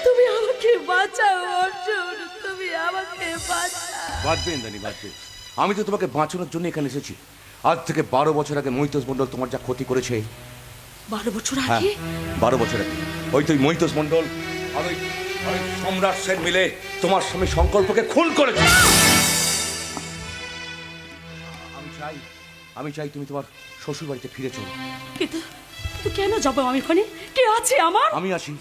তুমি আমাকে বাঁচাও অর্জুন, তুমি আমাকে বাঁচাও। বাঁচবে ইন্দ্রাণী, বাঁচবে। আমি তো তোমাকে বাঁচানোর জন্য এখানে এসেছি। আজ থেকে 12 বছর আগে মৈত্র মণ্ডল তোমার যা ক্ষতি করেছে। 12 বছর হ্যাঁ, আগে? 12 বছর আগে ওই তুই মৈত্র মণ্ডল আর ওই সম্রাট সেন মিলে তোমার স্বামী সংকল্পকে খুন করেছে। আমি চাই তুমি তোমার শ্বশুর বাড়িতে ফিরে চলো। কিন্তু কেন যাবো আমি ওখানে? কে আছে আমার? আমি আছি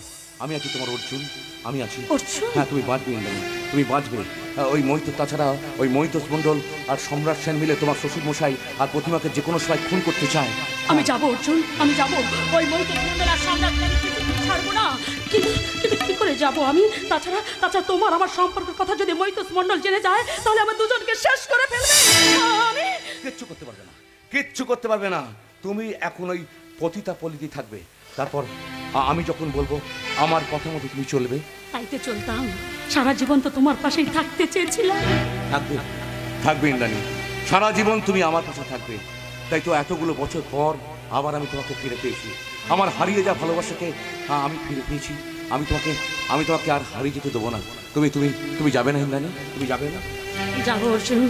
তোমার অর্জুন, আমি আছি। অর্জুন? হ্যাঁ, তুমি বাঁচবে ইন্দ্রাণী, তুমি বাঁচবে। ওই মৈত্র, তাছাড়া ওই মৈত্র মণ্ডল আর সম্রাট সেন মিলে তোমার শ্বশুর মশাই আর প্রতিমাকে যে কোনো সময় খুন করতে চায়। আমি যাবো অর্জুন, আমি যাবো। ওই মৈত্র মণ্ডল আর সম্রাট সেনকে ছাড়বো না। কিন্তু কি করে যাবো আমি? তাছাড়া তোমার আমার সম্পর্কের কথা যদি মৈত্র মণ্ডল জেনে যায় তাহলে আমার দুজনকে শেষ করে ফেলবে। আমি কিচ্ছু করতে পারবে না। তুমি এখন ওই পতিতাপল্লীতে থাকবে। তারপর আমি যখন বলবো আমার কথা মতো তুমি চলবে। তাই তো চলতাম। সারা জীবন তো তোমার পাশেই থাকতে চেয়েছিলাম। থাকবে ইন্দ্রাণী, সারা জীবন তুমি আমার পাশে থাকবে। তাই তো এতগুলো বছর পর আবার আমি তোমাকে ফিরে পেয়েছি। আমার হারিয়ে যাওয়া ভালোবাসাকে আমি ফিরে পেয়েছি। আমি তোমাকে আর হারিয়ে যেতে দেবো না। তুমি যাবে না ইন্দ্রাণী, তুমি যাবে না? যাবো অর্জুন,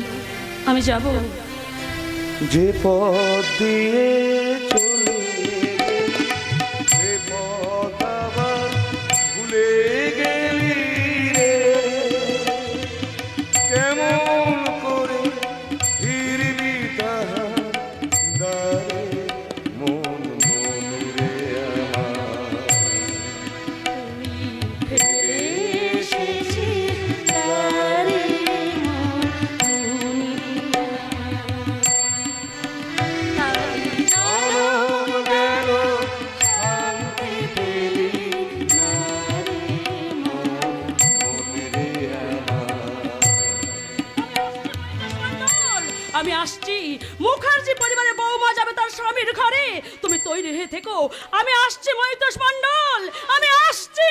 আমি যাবো। যে পথ দিয়ে চলে যে পথ আবার ভুলে গেলি রে, কেমন করে ফিরবি তাহার দ্বারে মন রে আমার। আমি আসছি। মুখার্জি পরিবারের বৌমা যাবে তার স্বামীর ঘরে। তুমি তৈরি হয়ে থেকো। আমি আসছি মৈত্র মণ্ডল, আমি আসছি।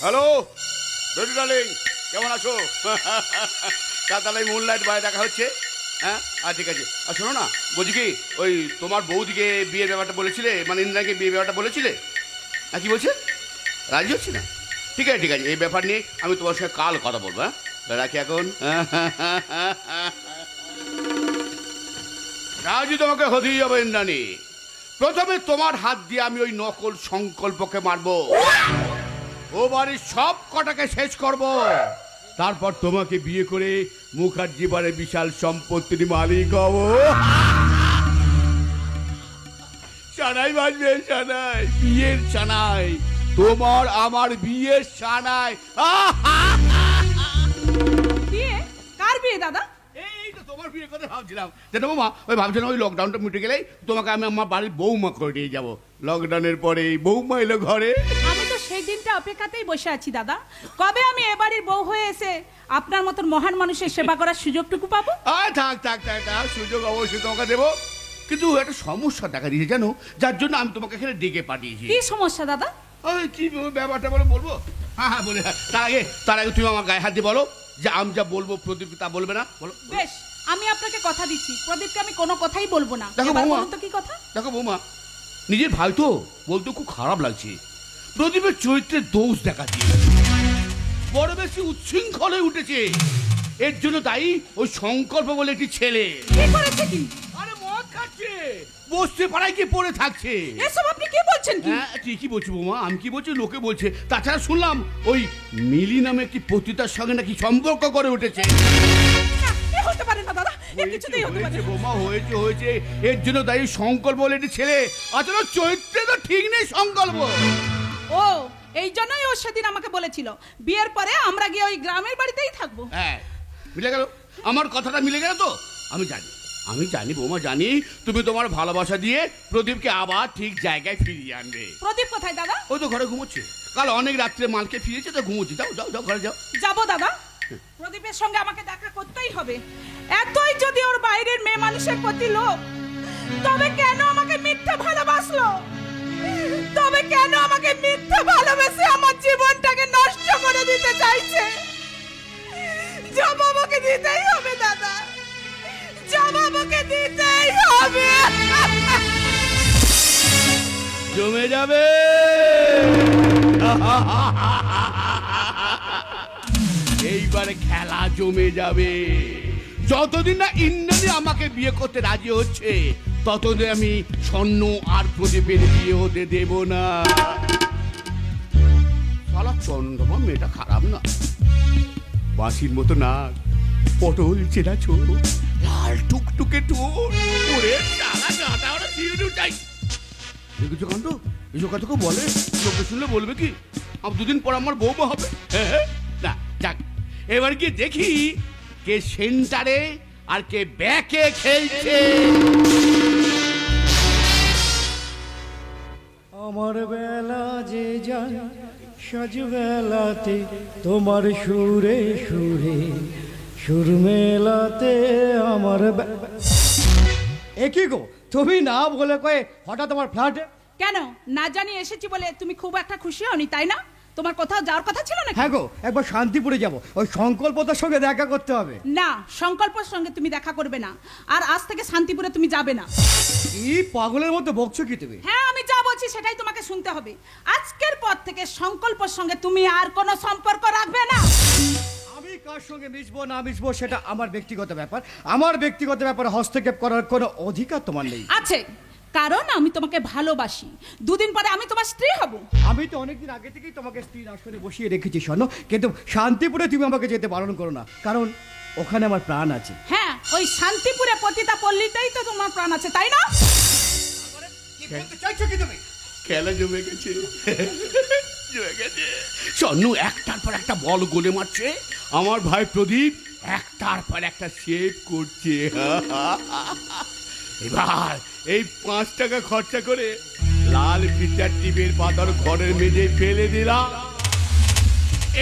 হ্যালো বেবি ডার্লিং, কেমন আছো? তাহলে মুন লাইট বাই দেখা হচ্ছে। হ্যাঁ, ঠিক আছে। আর শোনো না, বলছি কি, ওই তোমার বৌদিকে বিয়ের ব্যাপারটা বলেছিলে, মানে ইন্দ্রাকে বিয়ের ব্যাপারটা বলেছিলে? হ্যাঁ, কি বলছে? রাজি হচ্ছে না? ঠিক আছে, এই ব্যাপার নিয়ে আমি তোমার সঙ্গে কাল কথা বলবো। হ্যাঁ, রাখি এখন। রাজি তোমাকে হতেই হবে ইন্দ্রাণী। প্রথমে তোমার হাত দিয়ে আমি ওই নকল সংকল্পকে মারবো, ও বাড়ির সব কটাকে শেষ করব, তারপর তোমাকে বিয়ে করে মুখার্জি বাড়ির বিশাল সম্পত্তির মালিক হব। সানাই বাজবে, সানাই, বিয়ের সানাই, তোমার আমার বিয়ের সানাই। বিয়ে? কার বিয়ে দাদা? এই তো তোমার বিয়ের কথা ভাবছিলাম। জানো বৌমা, ওই ভাবছিলাম ওই লকডাউনটা মিটে গেলেই তোমাকে আমি আমার বাড়ির বৌমা করে নিয়ে যাবো। লকডাউনের পরে বৌমা এলো ঘরে। আমি তো সেই দিনটা অপেক্ষাতেই বসে আছি দাদা, কবে আমি এবাড়ির বউ হয়ে এসে আপনার মতন মহান মানুষের সেবা করার সুযোগটুকু পাবো। থাক থাক থাক থাক, সুযোগ অবশ্যই তোমাকে দেবো, কিন্তু একটা সমস্যা দেখা দিয়েছে জানো, যার জন্য আমি তোমাকে এখানে ডেকে পাঠিয়েছি। কি সমস্যা দাদা? ওই কি ব্যাপারটা বলবো? হ্যাঁ বলে, তার আগে তুমি আমার গায়ে হাত দিয়ে বলো যে আমি যা বলবো প্রদীপ তা বলবে না, বলো। বেশ, আমি আপনাকে কথা দিচ্ছি, প্রদীপকে আমি কোনো কথাই বলবো না। দেখো এবার বৌমা, বলুন তো কি কথা? দেখো বৌমা, নিজের ভাই তো বলতে খুব খারাপ লাগছে, প্রদীপের চরিত্রের দোষ দেখা দিয়ে বড় বেশি উচ্ছৃঙ্খল হয়ে উঠেছে। এর জন্য দায়ী ওই সংকল্প বলে একটি ছেলে। কি করেছে কি? আরে মদ খাচ্ছে, বসতে পাড়ায় কি পড়ে থাকছে। এসব আপনি কি বলছেন? কি হ্যাঁ ঠিকই বলছি বৌমা, আমি কি বলছি লোকে বলছে। তাছাড়া শুনলাম ওই মিলি নামে একটি পতিতার সঙ্গে নাকি সম্পর্ক করে উঠেছে। এ হতে পারে না দাদা, এ কিছুতেই হতে পারে না। বৌমা হয়েছে, এর জন্য দায়ী সংকল্প বলে একটি ছেলে। আসলে চরিত্রে তো ঠিক নেই সংকল্প। ও এই জন্যই ও সেদিন আমাকে বলেছিল বিয়ের পরে আমরা গিয়ে ওই গ্রামের বাড়িতেই থাকবো। হ্যাঁ মিলে গেল, আমার কথাটা মিলে গেল তো। আমি জানি বৌমা, জানি তুমি তোমার ভালোবাসা দিয়ে প্রদীপকে আবার ঠিক জায়গায় ফিরিয়ে আনবে। প্রদীপ কোথায় দাদা? ও তো ঘরে ঘুমোচ্ছে, কাল অনেক রাত্রে মালকে ফিরেছে তো ঘুমোচ্ছে। যাও যাও যাও ঘরে যাও। যাবো দাদা, প্রদীপের সঙ্গে আমাকে দেখা করতেই হবে। এতই যদি ওর বাইরের মেয়ে মানুষের প্রতি লোভ, তবে কেন আমাকে মিথ্যা ভালোবাসলো? তবে কেন আমাকে মিথ্যা ভালোবেসে আমার জীবনটাকে নষ্ট করে দিতে চাইছে? জবাব ওকে দিতেই হবে দাদা, জবাব ওকে দিতেই হবে। জমে যাবে, এইবারে খেলা জমে যাবে। যতদিন না ইন্দ্রাণী আমাকে বিয়ে করতে রাজি হচ্ছে, ততদিন আমি স্বর্ণ আর প্রদীপের বিয়ে হতে দেব না। শালা চন্দ্রমা মেয়েটা খারাপ না, বাঁশির মতো নাক, পটল চেনা ছোট, লাল টুকটুকে ঠোঁট, ওরে সারা গাটা ওরা শিউরে উঠাই। দেখেছো কাণ্ড, এসব কথা কেউ বলে, লোকে শুনলে বলবে কি আমার দুদিন পর আমার বৌমা হবে। না যাক, এবার গিয়ে দেখি কে সেন্টারে আর কে ব্যাকে খেলছে। আমার বেলা যে যায় সাজ বেলাতে, তোমার সুরে সুরে সুর মেলাতে আমার। এ কি গো, তুমি না বলে কয়ে হঠাৎ আমার ফ্ল্যাটে? কেন না জানি এসেছি বলে তুমি খুব একটা খুশি হওনি তাই না? তোমার কোথাও যাওয়ার কথা ছিল না? হ্যাঁ গো, একবার শান্তিপুরে যাব, ওই সংকল্পতার সঙ্গে দেখা করতে হবে। না, সংকল্পের সঙ্গে তুমি দেখা করবে না, আর আজ থেকে শান্তিপুরে তুমি যাবে না। কি পাগলের মতো বকছো কি তুমি? হ্যাঁ, আমি যা বলছি সেটাই তোমাকে শুনতে হবে। আজকের পর থেকে সংকল্পের সঙ্গে তুমি আর কোনো সম্পর্ক রাখবে না। আমি কার সঙ্গে মিশবো না মিশবো সেটা আমার ব্যক্তিগত ব্যাপার। আমার ব্যক্তিগত ব্যাপারে হস্তক্ষেপ করার কোনো অধিকার তোমার নেই। আছে, কারণ আমি তোমাকে ভালোবাসি। দুদিন পরে আমি তোমার স্ত্রী হব। আমি তো অনেকদিন আগে থেকেই তোমাকে স্ত্রীর আসনে বসিয়ে রেখেছি স্বর্ণ, কিন্তু শান্তিপুরে তুমি আমাকে যেতে বারণ করো না, কারণ ওখানে আমার প্রাণ আছে। হ্যাঁ, ওই শান্তিপুরে পতিতা পল্লীতেই তো তোমার প্রাণ আছে, তাই না? খেলা জমে গেছে, জমে গেছে। স্বর্ণ একটার পর একটা বল গোলে মারছে, আমার ভাই প্রদীপ একটার পর একটা সেভ করছে। এবার এই 5 টাকা খরচা করে লাল ফিচার টিভির পাতার ঘরের মেঝে ফেলে দিলাম।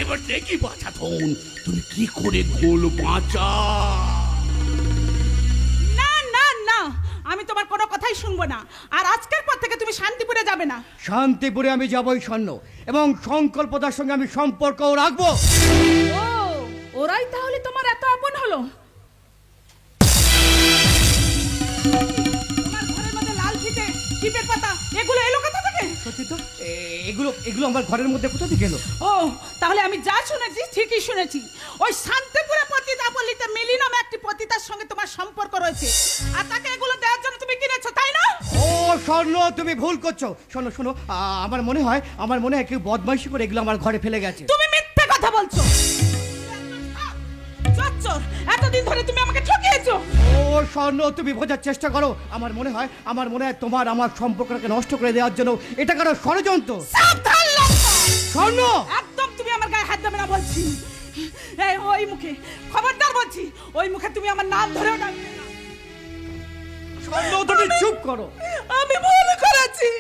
এবার দেখি বাছা ধন তুমি কি করে গোল বাঁচা। না না না, আমি তোমার কোনো কথাই শুনবো না, আর আজকের পর থেকে তুমি শান্তিপুরে যাবে না। শান্তিপুরে আমি যাবই স্বর্ণ, এবং সংকল্পতার সঙ্গে আমি সম্পর্কও রাখবো। ও, ওরাই তাহলে তোমার এত আপন হলো? তোমার ঘরের মধ্যে লাল ফিতে, টিপের পাতা, এগুলো এলো কোথা থেকে? সত্যি তো এগুলো এগুলো আমার ঘরের মধ্যে কোথা থেকে এলো? ও তাহলে আমি যা শুনেছি ঠিকই শুনেছি। ওই শান্তিপুরে পতিতা পল্লীতে মিলি নামে একটি পতিতার সঙ্গে তোমার সম্পর্ক রয়েছে, আর তাকে এগুলো দেওয়ার জন্য তুমি কিনেছো, তাই না? ও স্বর্ণ, তুমি ভুল করছো। শোনো শোনো, আমার মনে হয় কেউ বদমাইশি করে এগুলো আমার ঘরে ফেলে গেছে। তুমি মিথ্যে কথা বলছো। চোর, এতদিন ধরে তুমি আমাকে ঠকিয়েছো। ও স্বর্ণ, তুমি বোঝার চেষ্টা করো। আমার মনে হয় তোমার আমার সম্পর্কটাকে নষ্ট করে দেওয়ার জন্য এটা কারো ষড়যন্ত্র। সাবধান লম্পট! স্বর্ণ, একদম তুমি আমার গায়ে হাত দেবে না বলছি। এই ওই মুখে, খবরদার বলছি, ওই মুখে তুমি আমার নাম ধরেও ডাকবে না। স্বর্ণ, তুমি চুপ করো। আমি ভুল করেছি।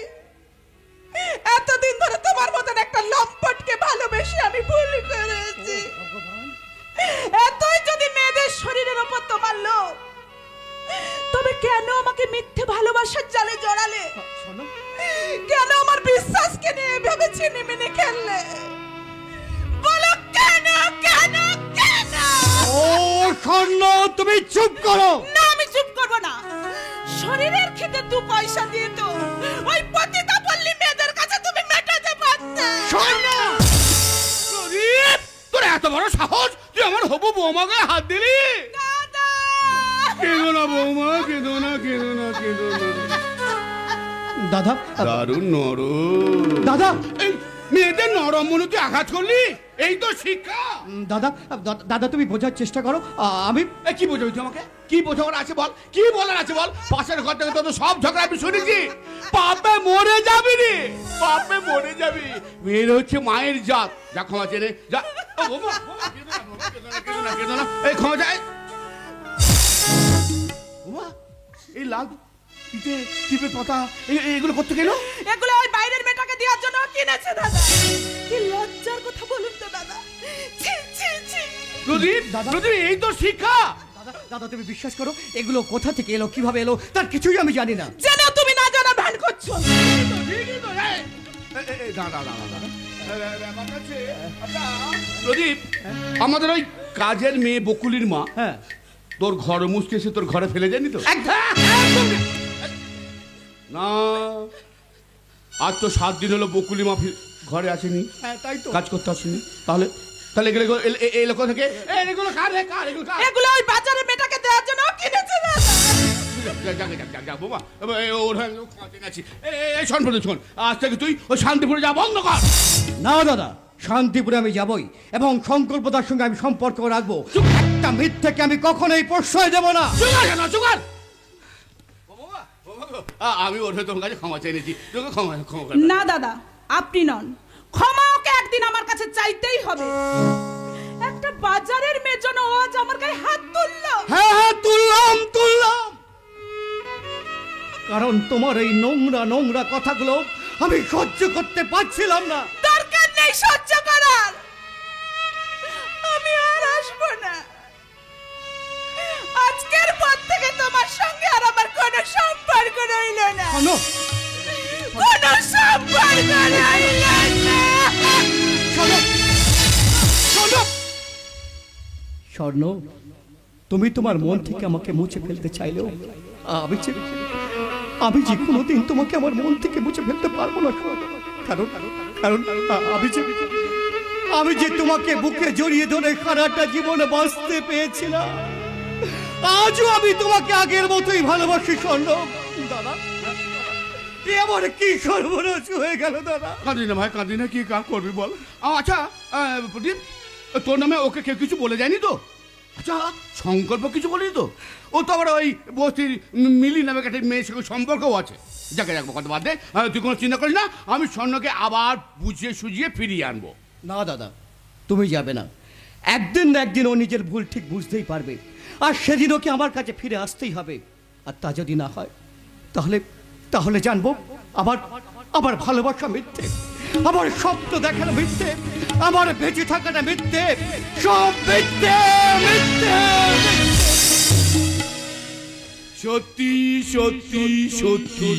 এতদিন ধরে তোমার মতন একটা লম্পটকে ভালোবেসে আমি ভুল করেছি। এতই যদি মেয়েদের শরীরের উপর তোমার লোভ, তবে কেন আমাকে মিথ্যে ভালোবাসার জালে জড়ালে? কেন আমার বিশ্বাসকে নিয়ে ভেবেছি নিমিনে খেললে? বলো কেন কেন কেন? ও স্বর্ণ, তুমি চুপ করো। না, আমি চুপ করবো না। শরীরের খেতে 2 পয়সা দিয়ে তো ওই পতিতা পল্লী মেয়েদের কাছে তুমি মেটাতে পারতে। স্বর্ণ, তোর এত বড় সাহস, তুই আমার হবু বৌমাকে হাত দিলি? কেঁদো না বৌমা, কেঁদো না, কেঁদো না, কেঁদো না। দাদা, দারুণ নরম। দাদা, এই মেয়েদের নরম মনুকে আঘাত করলি, এই তো শিক্ষা। দাদা তুমি বোঝার চেষ্টা করো। আমি কি বোঝাবি তুই আমাকে? কি বোঝাবার আছে বল, কি বলার আছে বল? পাশের ঘর থেকে তো সব ঝগড়া আমি শুনেছি। পাপে মরে যাবি রে, পাপে মরে যাবি। মেয়ের হচ্ছে মায়ের জাত। যা ক্ষমা চেয়ে নে, যা। ও বৌমা, বৌমা, কেঁদো না, বৌমা, কেঁদো না, কেঁদো না, কেঁদো না। এই ক্ষমা চাই। বৌমা, এই লাল টিপে পাতা এগুলো করতে গেল? এগুলো ওই বাইরের মেয়েটাকে দেওয়ার জন্য কিনেছে দাদা। কি লজ্জার কথা বলুন তো দাদা। ছি ছি ছি। প্রদীপ, প্রদীপ, এই তো শিক্ষা। দাদা তুমি বিশ্বাস করো, এগুলো কোথা থেকে এলো, কিভাবে এলো, তার কিছুই আমি জানি না। জানো তুমি না জানা ভ্যান করছো। প্রদীপ, আমাদের ওই কাজের মেয়ে বকুলির মা তোর ঘর মুছতে এসে তোর ঘরে ফেলে যায়নি তো? না, আজ তো 7 দিন হলো বকুলি মা ঘরে আসেনি, তাই তো কাজ করতে আসেনি। তাহলে তাহলে এই লোক থেকে এগুলো কার রে, কার এগুলো? এগুলো ওই বাজারে মেয়েটাকে দেওয়ার জন্য কিনেছে দাদা। আজ থেকে তুই ওই শান্তিপুরে যা বন্ধ কর। না দাদা, শান্তিপুরে আমি যাবই এবং সংকল্পতার সঙ্গে আমি সম্পর্ক রাখবো। একটা মিথ্যেকে আমি কখনোই প্রশ্রয় দেব না। আমি ওর তোমার কাছে ক্ষমা চাই নিয়েছি, তোকে ক্ষমা না দাদা, আপনি নন, ক্ষমা ওকে একদিন আমার কাছে চাইতেই হবে। একটা বাজারের মেয়ের জন্য আজ আমার গায়ে হাত তুললো। হ্যাঁ, তুললাম। কারণ তোমার এই নোংরা নোংরা কথাগুলো আমি সহ্য করতে পারছিলাম না। দরকার নেই সহ্য করার, আমি আর আসবো না। আজকের পর থেকে তোমার সঙ্গে আর আমার কোনো সম্পর্ক রইল না। কোনো সম্পর্ক রইল না। স্বর্ণ, তুমি তোমার মন থেকে আমাকে মুছে ফেলতে চাইলেও আমি যে কোনোদিন তোমাকে আমার মন থেকে মুছে ফেলতে পারবো না। কারণ আমি যে তোমাকে বুকে জড়িয়ে ধরে সারাটা জীবনে বাঁচতে পেয়েছিলাম, আজও আমি তোমাকে আগের মতোই ভালোবাসি। স্বর্ণ দাদা, আমার কি সর্বনাশ হয়ে গেল দাদা। কাঁদি না ভাই, কাঁদি না, কি কাজ করবি বল। আচ্ছা প্রদীপ, তোর নামে ওকে কেউ কিছু বলে যায়নি তো? আচ্ছা, সংকল্প কিছু বলিনি তো? ও তো আবার ওই বস্তির মিলি নামে একটা মেয়ের সঙ্গে সম্পর্কও আছে। যাকে রাখবো কথা বাদ দে, তুই কোনো চিন্তা করিস না। আমি স্বর্ণকে আবার বুঝিয়ে সুঝিয়ে ফিরিয়ে আনবো। না দাদা, তুমি যাবে না। একদিন না একদিন ও নিজের ভুল ঠিক বুঝতেই পারবে, আর সেদিন ওকে আমার কাছে ফিরে আসতেই হবে। আর তা যদি না হয়, তাহলে জানবো আমার ভালোবাসা মিথ্যে, আমার স্বপ্ন দেখানো মিথ্যে, আমার বেঁচে থাকাটা মিথ্যে, সব মিথ্যে। সত্যি সত্যি সত্যি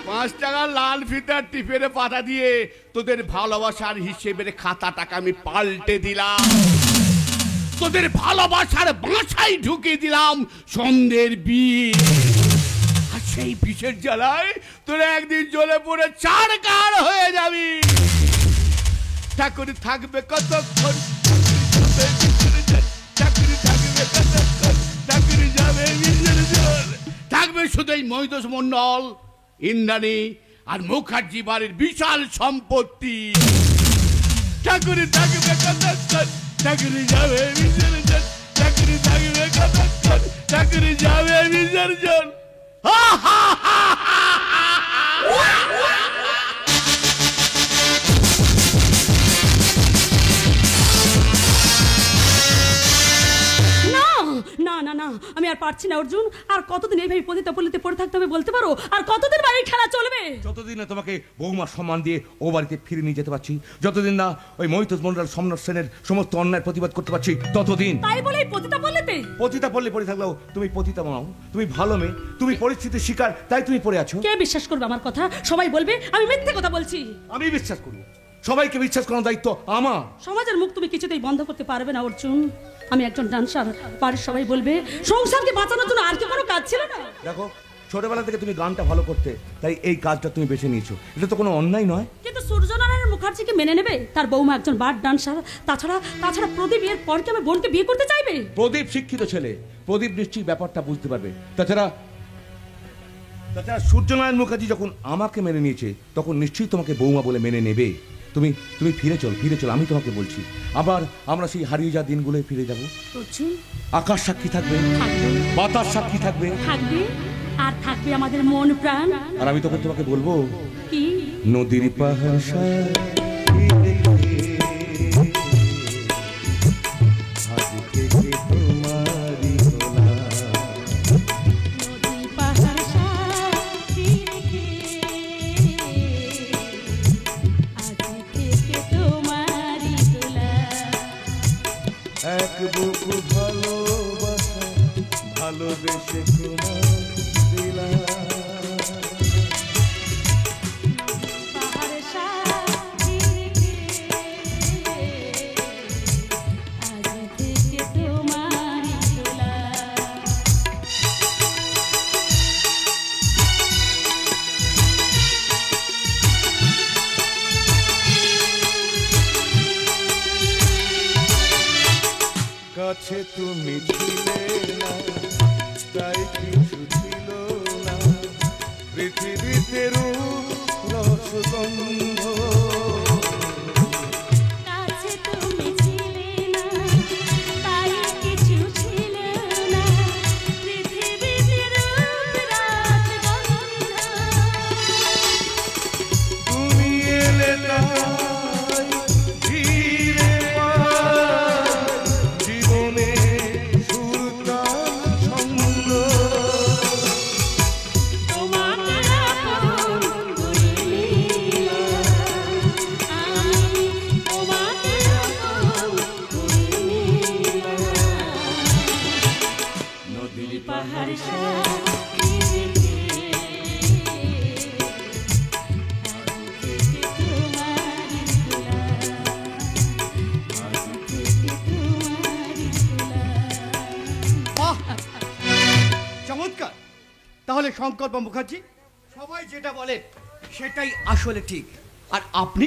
5 টাকার লাল ফিতার টিপের পাতা দিয়ে তোদের ভালোবাসার হিসেবের খাতাটাকে আমি পাল্টে দিলাম। তোদের ভালোবাসার বাসায় ঢুকিয়ে দিলাম সন্ধ্যের বিয়ে। সেই বিষের জ্বালায় তোরা একদিন জ্বলে পড়ে চারকার হয়ে যাবি। ঠাকুর থাকবে কতক্ষণ, ঠাকুর থাকবে কতক্ষণ, ঠাকুর যাবে বিসর্জন। থাকবে শুধু এই মহিতোষ মন্ডল, ইন্দ্রাণী আর মুখার্জি বাড়ির বিশাল সম্পত্তি। ঠাকুর থাকবে কতক্ষণ, ঠাকুর যাবে বিসর্জন, ঠাকুর থাকবে কতক্ষণ, ঠাকুর যাবে বিসর্জন। না না না, আমি আর পারছি না অর্জুন। আর কতদিন এইভাবে পতিতা পল্লীতে পড়ে থাকতে হবে বলতে পারো? আর কতদিন বাড়ির খেলা চলবে? যতদিন না তোমাকে বৌমার সম্মান দিয়ে ও বাড়িতে ফিরে নিয়ে যেতে পারছি, যতদিন না ওই মহিতোষ মন্ডল সম্রাট সেনের সমস্ত অন্যায় প্রতিবাদ করতে পারছি, ততদিন। তাই বলে পতিতা পল্লীতে? পতিতা পল্লী পড়ে থাকলেও তুমি পতিতা নও, তুমি ভালো মেয়ে, তুমি পরিস্থিতির শিকার, তাই তুমি পড়ে আছো। কে বিশ্বাস করবে আমার কথা? সবাই বলবে আমি মিথ্যে কথা বলছি। আমি বিশ্বাস করব, সবাইকে বিশ্বাস করার দায়িত্ব আমার। সমাজের মুখ তুমি কিছুতেই বন্ধ করতে পারবে না অর্জুন। আমি একজন ডান্সার, বাড়ির সবাই বলবে সংসারকে বাঁচানোর জন্য আর কি কোনো কাজ ছিল না? দেখো, ছোটবেলা থেকে তুমি গানটা ভালো করতে, তাই এই কাজটা তুমি বেছে নিয়েছো, এটা তো কোনো অন্যায় নয়। কিন্তু সূর্যনারায়ণ মুখার্জিকে মেনে নেবে? তার বৌমা একজন বার ডান্সার। তাছাড়া প্রদীপ এর পর কি আমার বোনকে বিয়ে করতে চাইবে? প্রদীপ শিক্ষিত ছেলে, প্রদীপ নিশ্চয়ই ব্যাপারটা বুঝতে পারবে। তাছাড়া সূর্যনারায়ণ মুখার্জি যখন আমাকে মেনে নিয়েছে, তখন নিশ্চয়ই তোমাকে বৌমা বলে মেনে নেবে। তুমি ফিরে চল, আমি তোমাকে বলছি। আবার আমরা সেই হারিয়ে যাওয়া দিনগুলোয় ফিরে যাব। আকাশ সাক্ষী থাকবে, বাতাস সাক্ষী থাকবে, আর থাকবে আমাদের মন প্রাণ। আর আমি তখন তোমাকে বলবো, কি নদীর পাহাড় এক বুকু ভালোবাসা ভালোবেসে তোমার দিলাম। কাছে তুমি ছিলে না, তাই কিছু ছিল না পৃথিবীতে রূপ রসগন্ধ। কাছে তুমি ছিলে না, তাই কিছু ছিল না পৃথিবীতে রূপ রসগন্ধ। তুমি এলে তাই ধীরে জীবনে সুরতা ছন্দ। তোমাকে আপন করে নিলাম আমি, তোমাকে আপন করে নিলাম। নদীর পাহাড় সাক্ষী রেখে চমৎকার। তাহলে শঙ্কর মুখার্জি, সবাই যেটা বলে সেটাই আসলে ঠিক। আর আপনি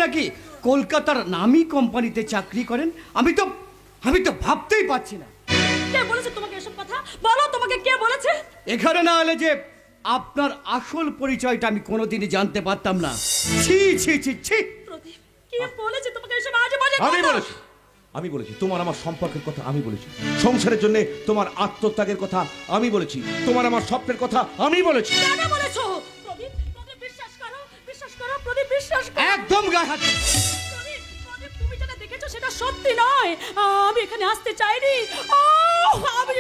নাকি কলকাতার নামী কোম্পানিতে চাকরি করেন? আমি তো ভাবতেই পারছি না। কে বলেছে তোমাকে এসব কথা? বলো, তোমাকে কে বলেছে? এখানে না এলে যে আপনার আসল পরিচয়টা আমি কোনোদিনই জানতে পারতাম না। ছি ছি ছি ছি। প্রদীপ, কে বলেছে তোমাকে এসব আজে বাজে আমি কথা? আমি বলেছি তোমার আমার সম্পর্কের কথা, আমি বলেছি সংসারের জন্য তোমার আত্মত্যাগের কথা আমি বলেছি, তোমার আমার স্বপ্নের কথা আমি বলেছি। কেন বলেছো? প্রদীপ, বিশ্বাস করো প্রদীপ, বিশ্বাস করো। একদম গায়ে হাত। প্রদীপ, তুমি যেটা দেখেছো সেটা সত্যি নয়। আমি এখানে আসতে চাইনি। আমি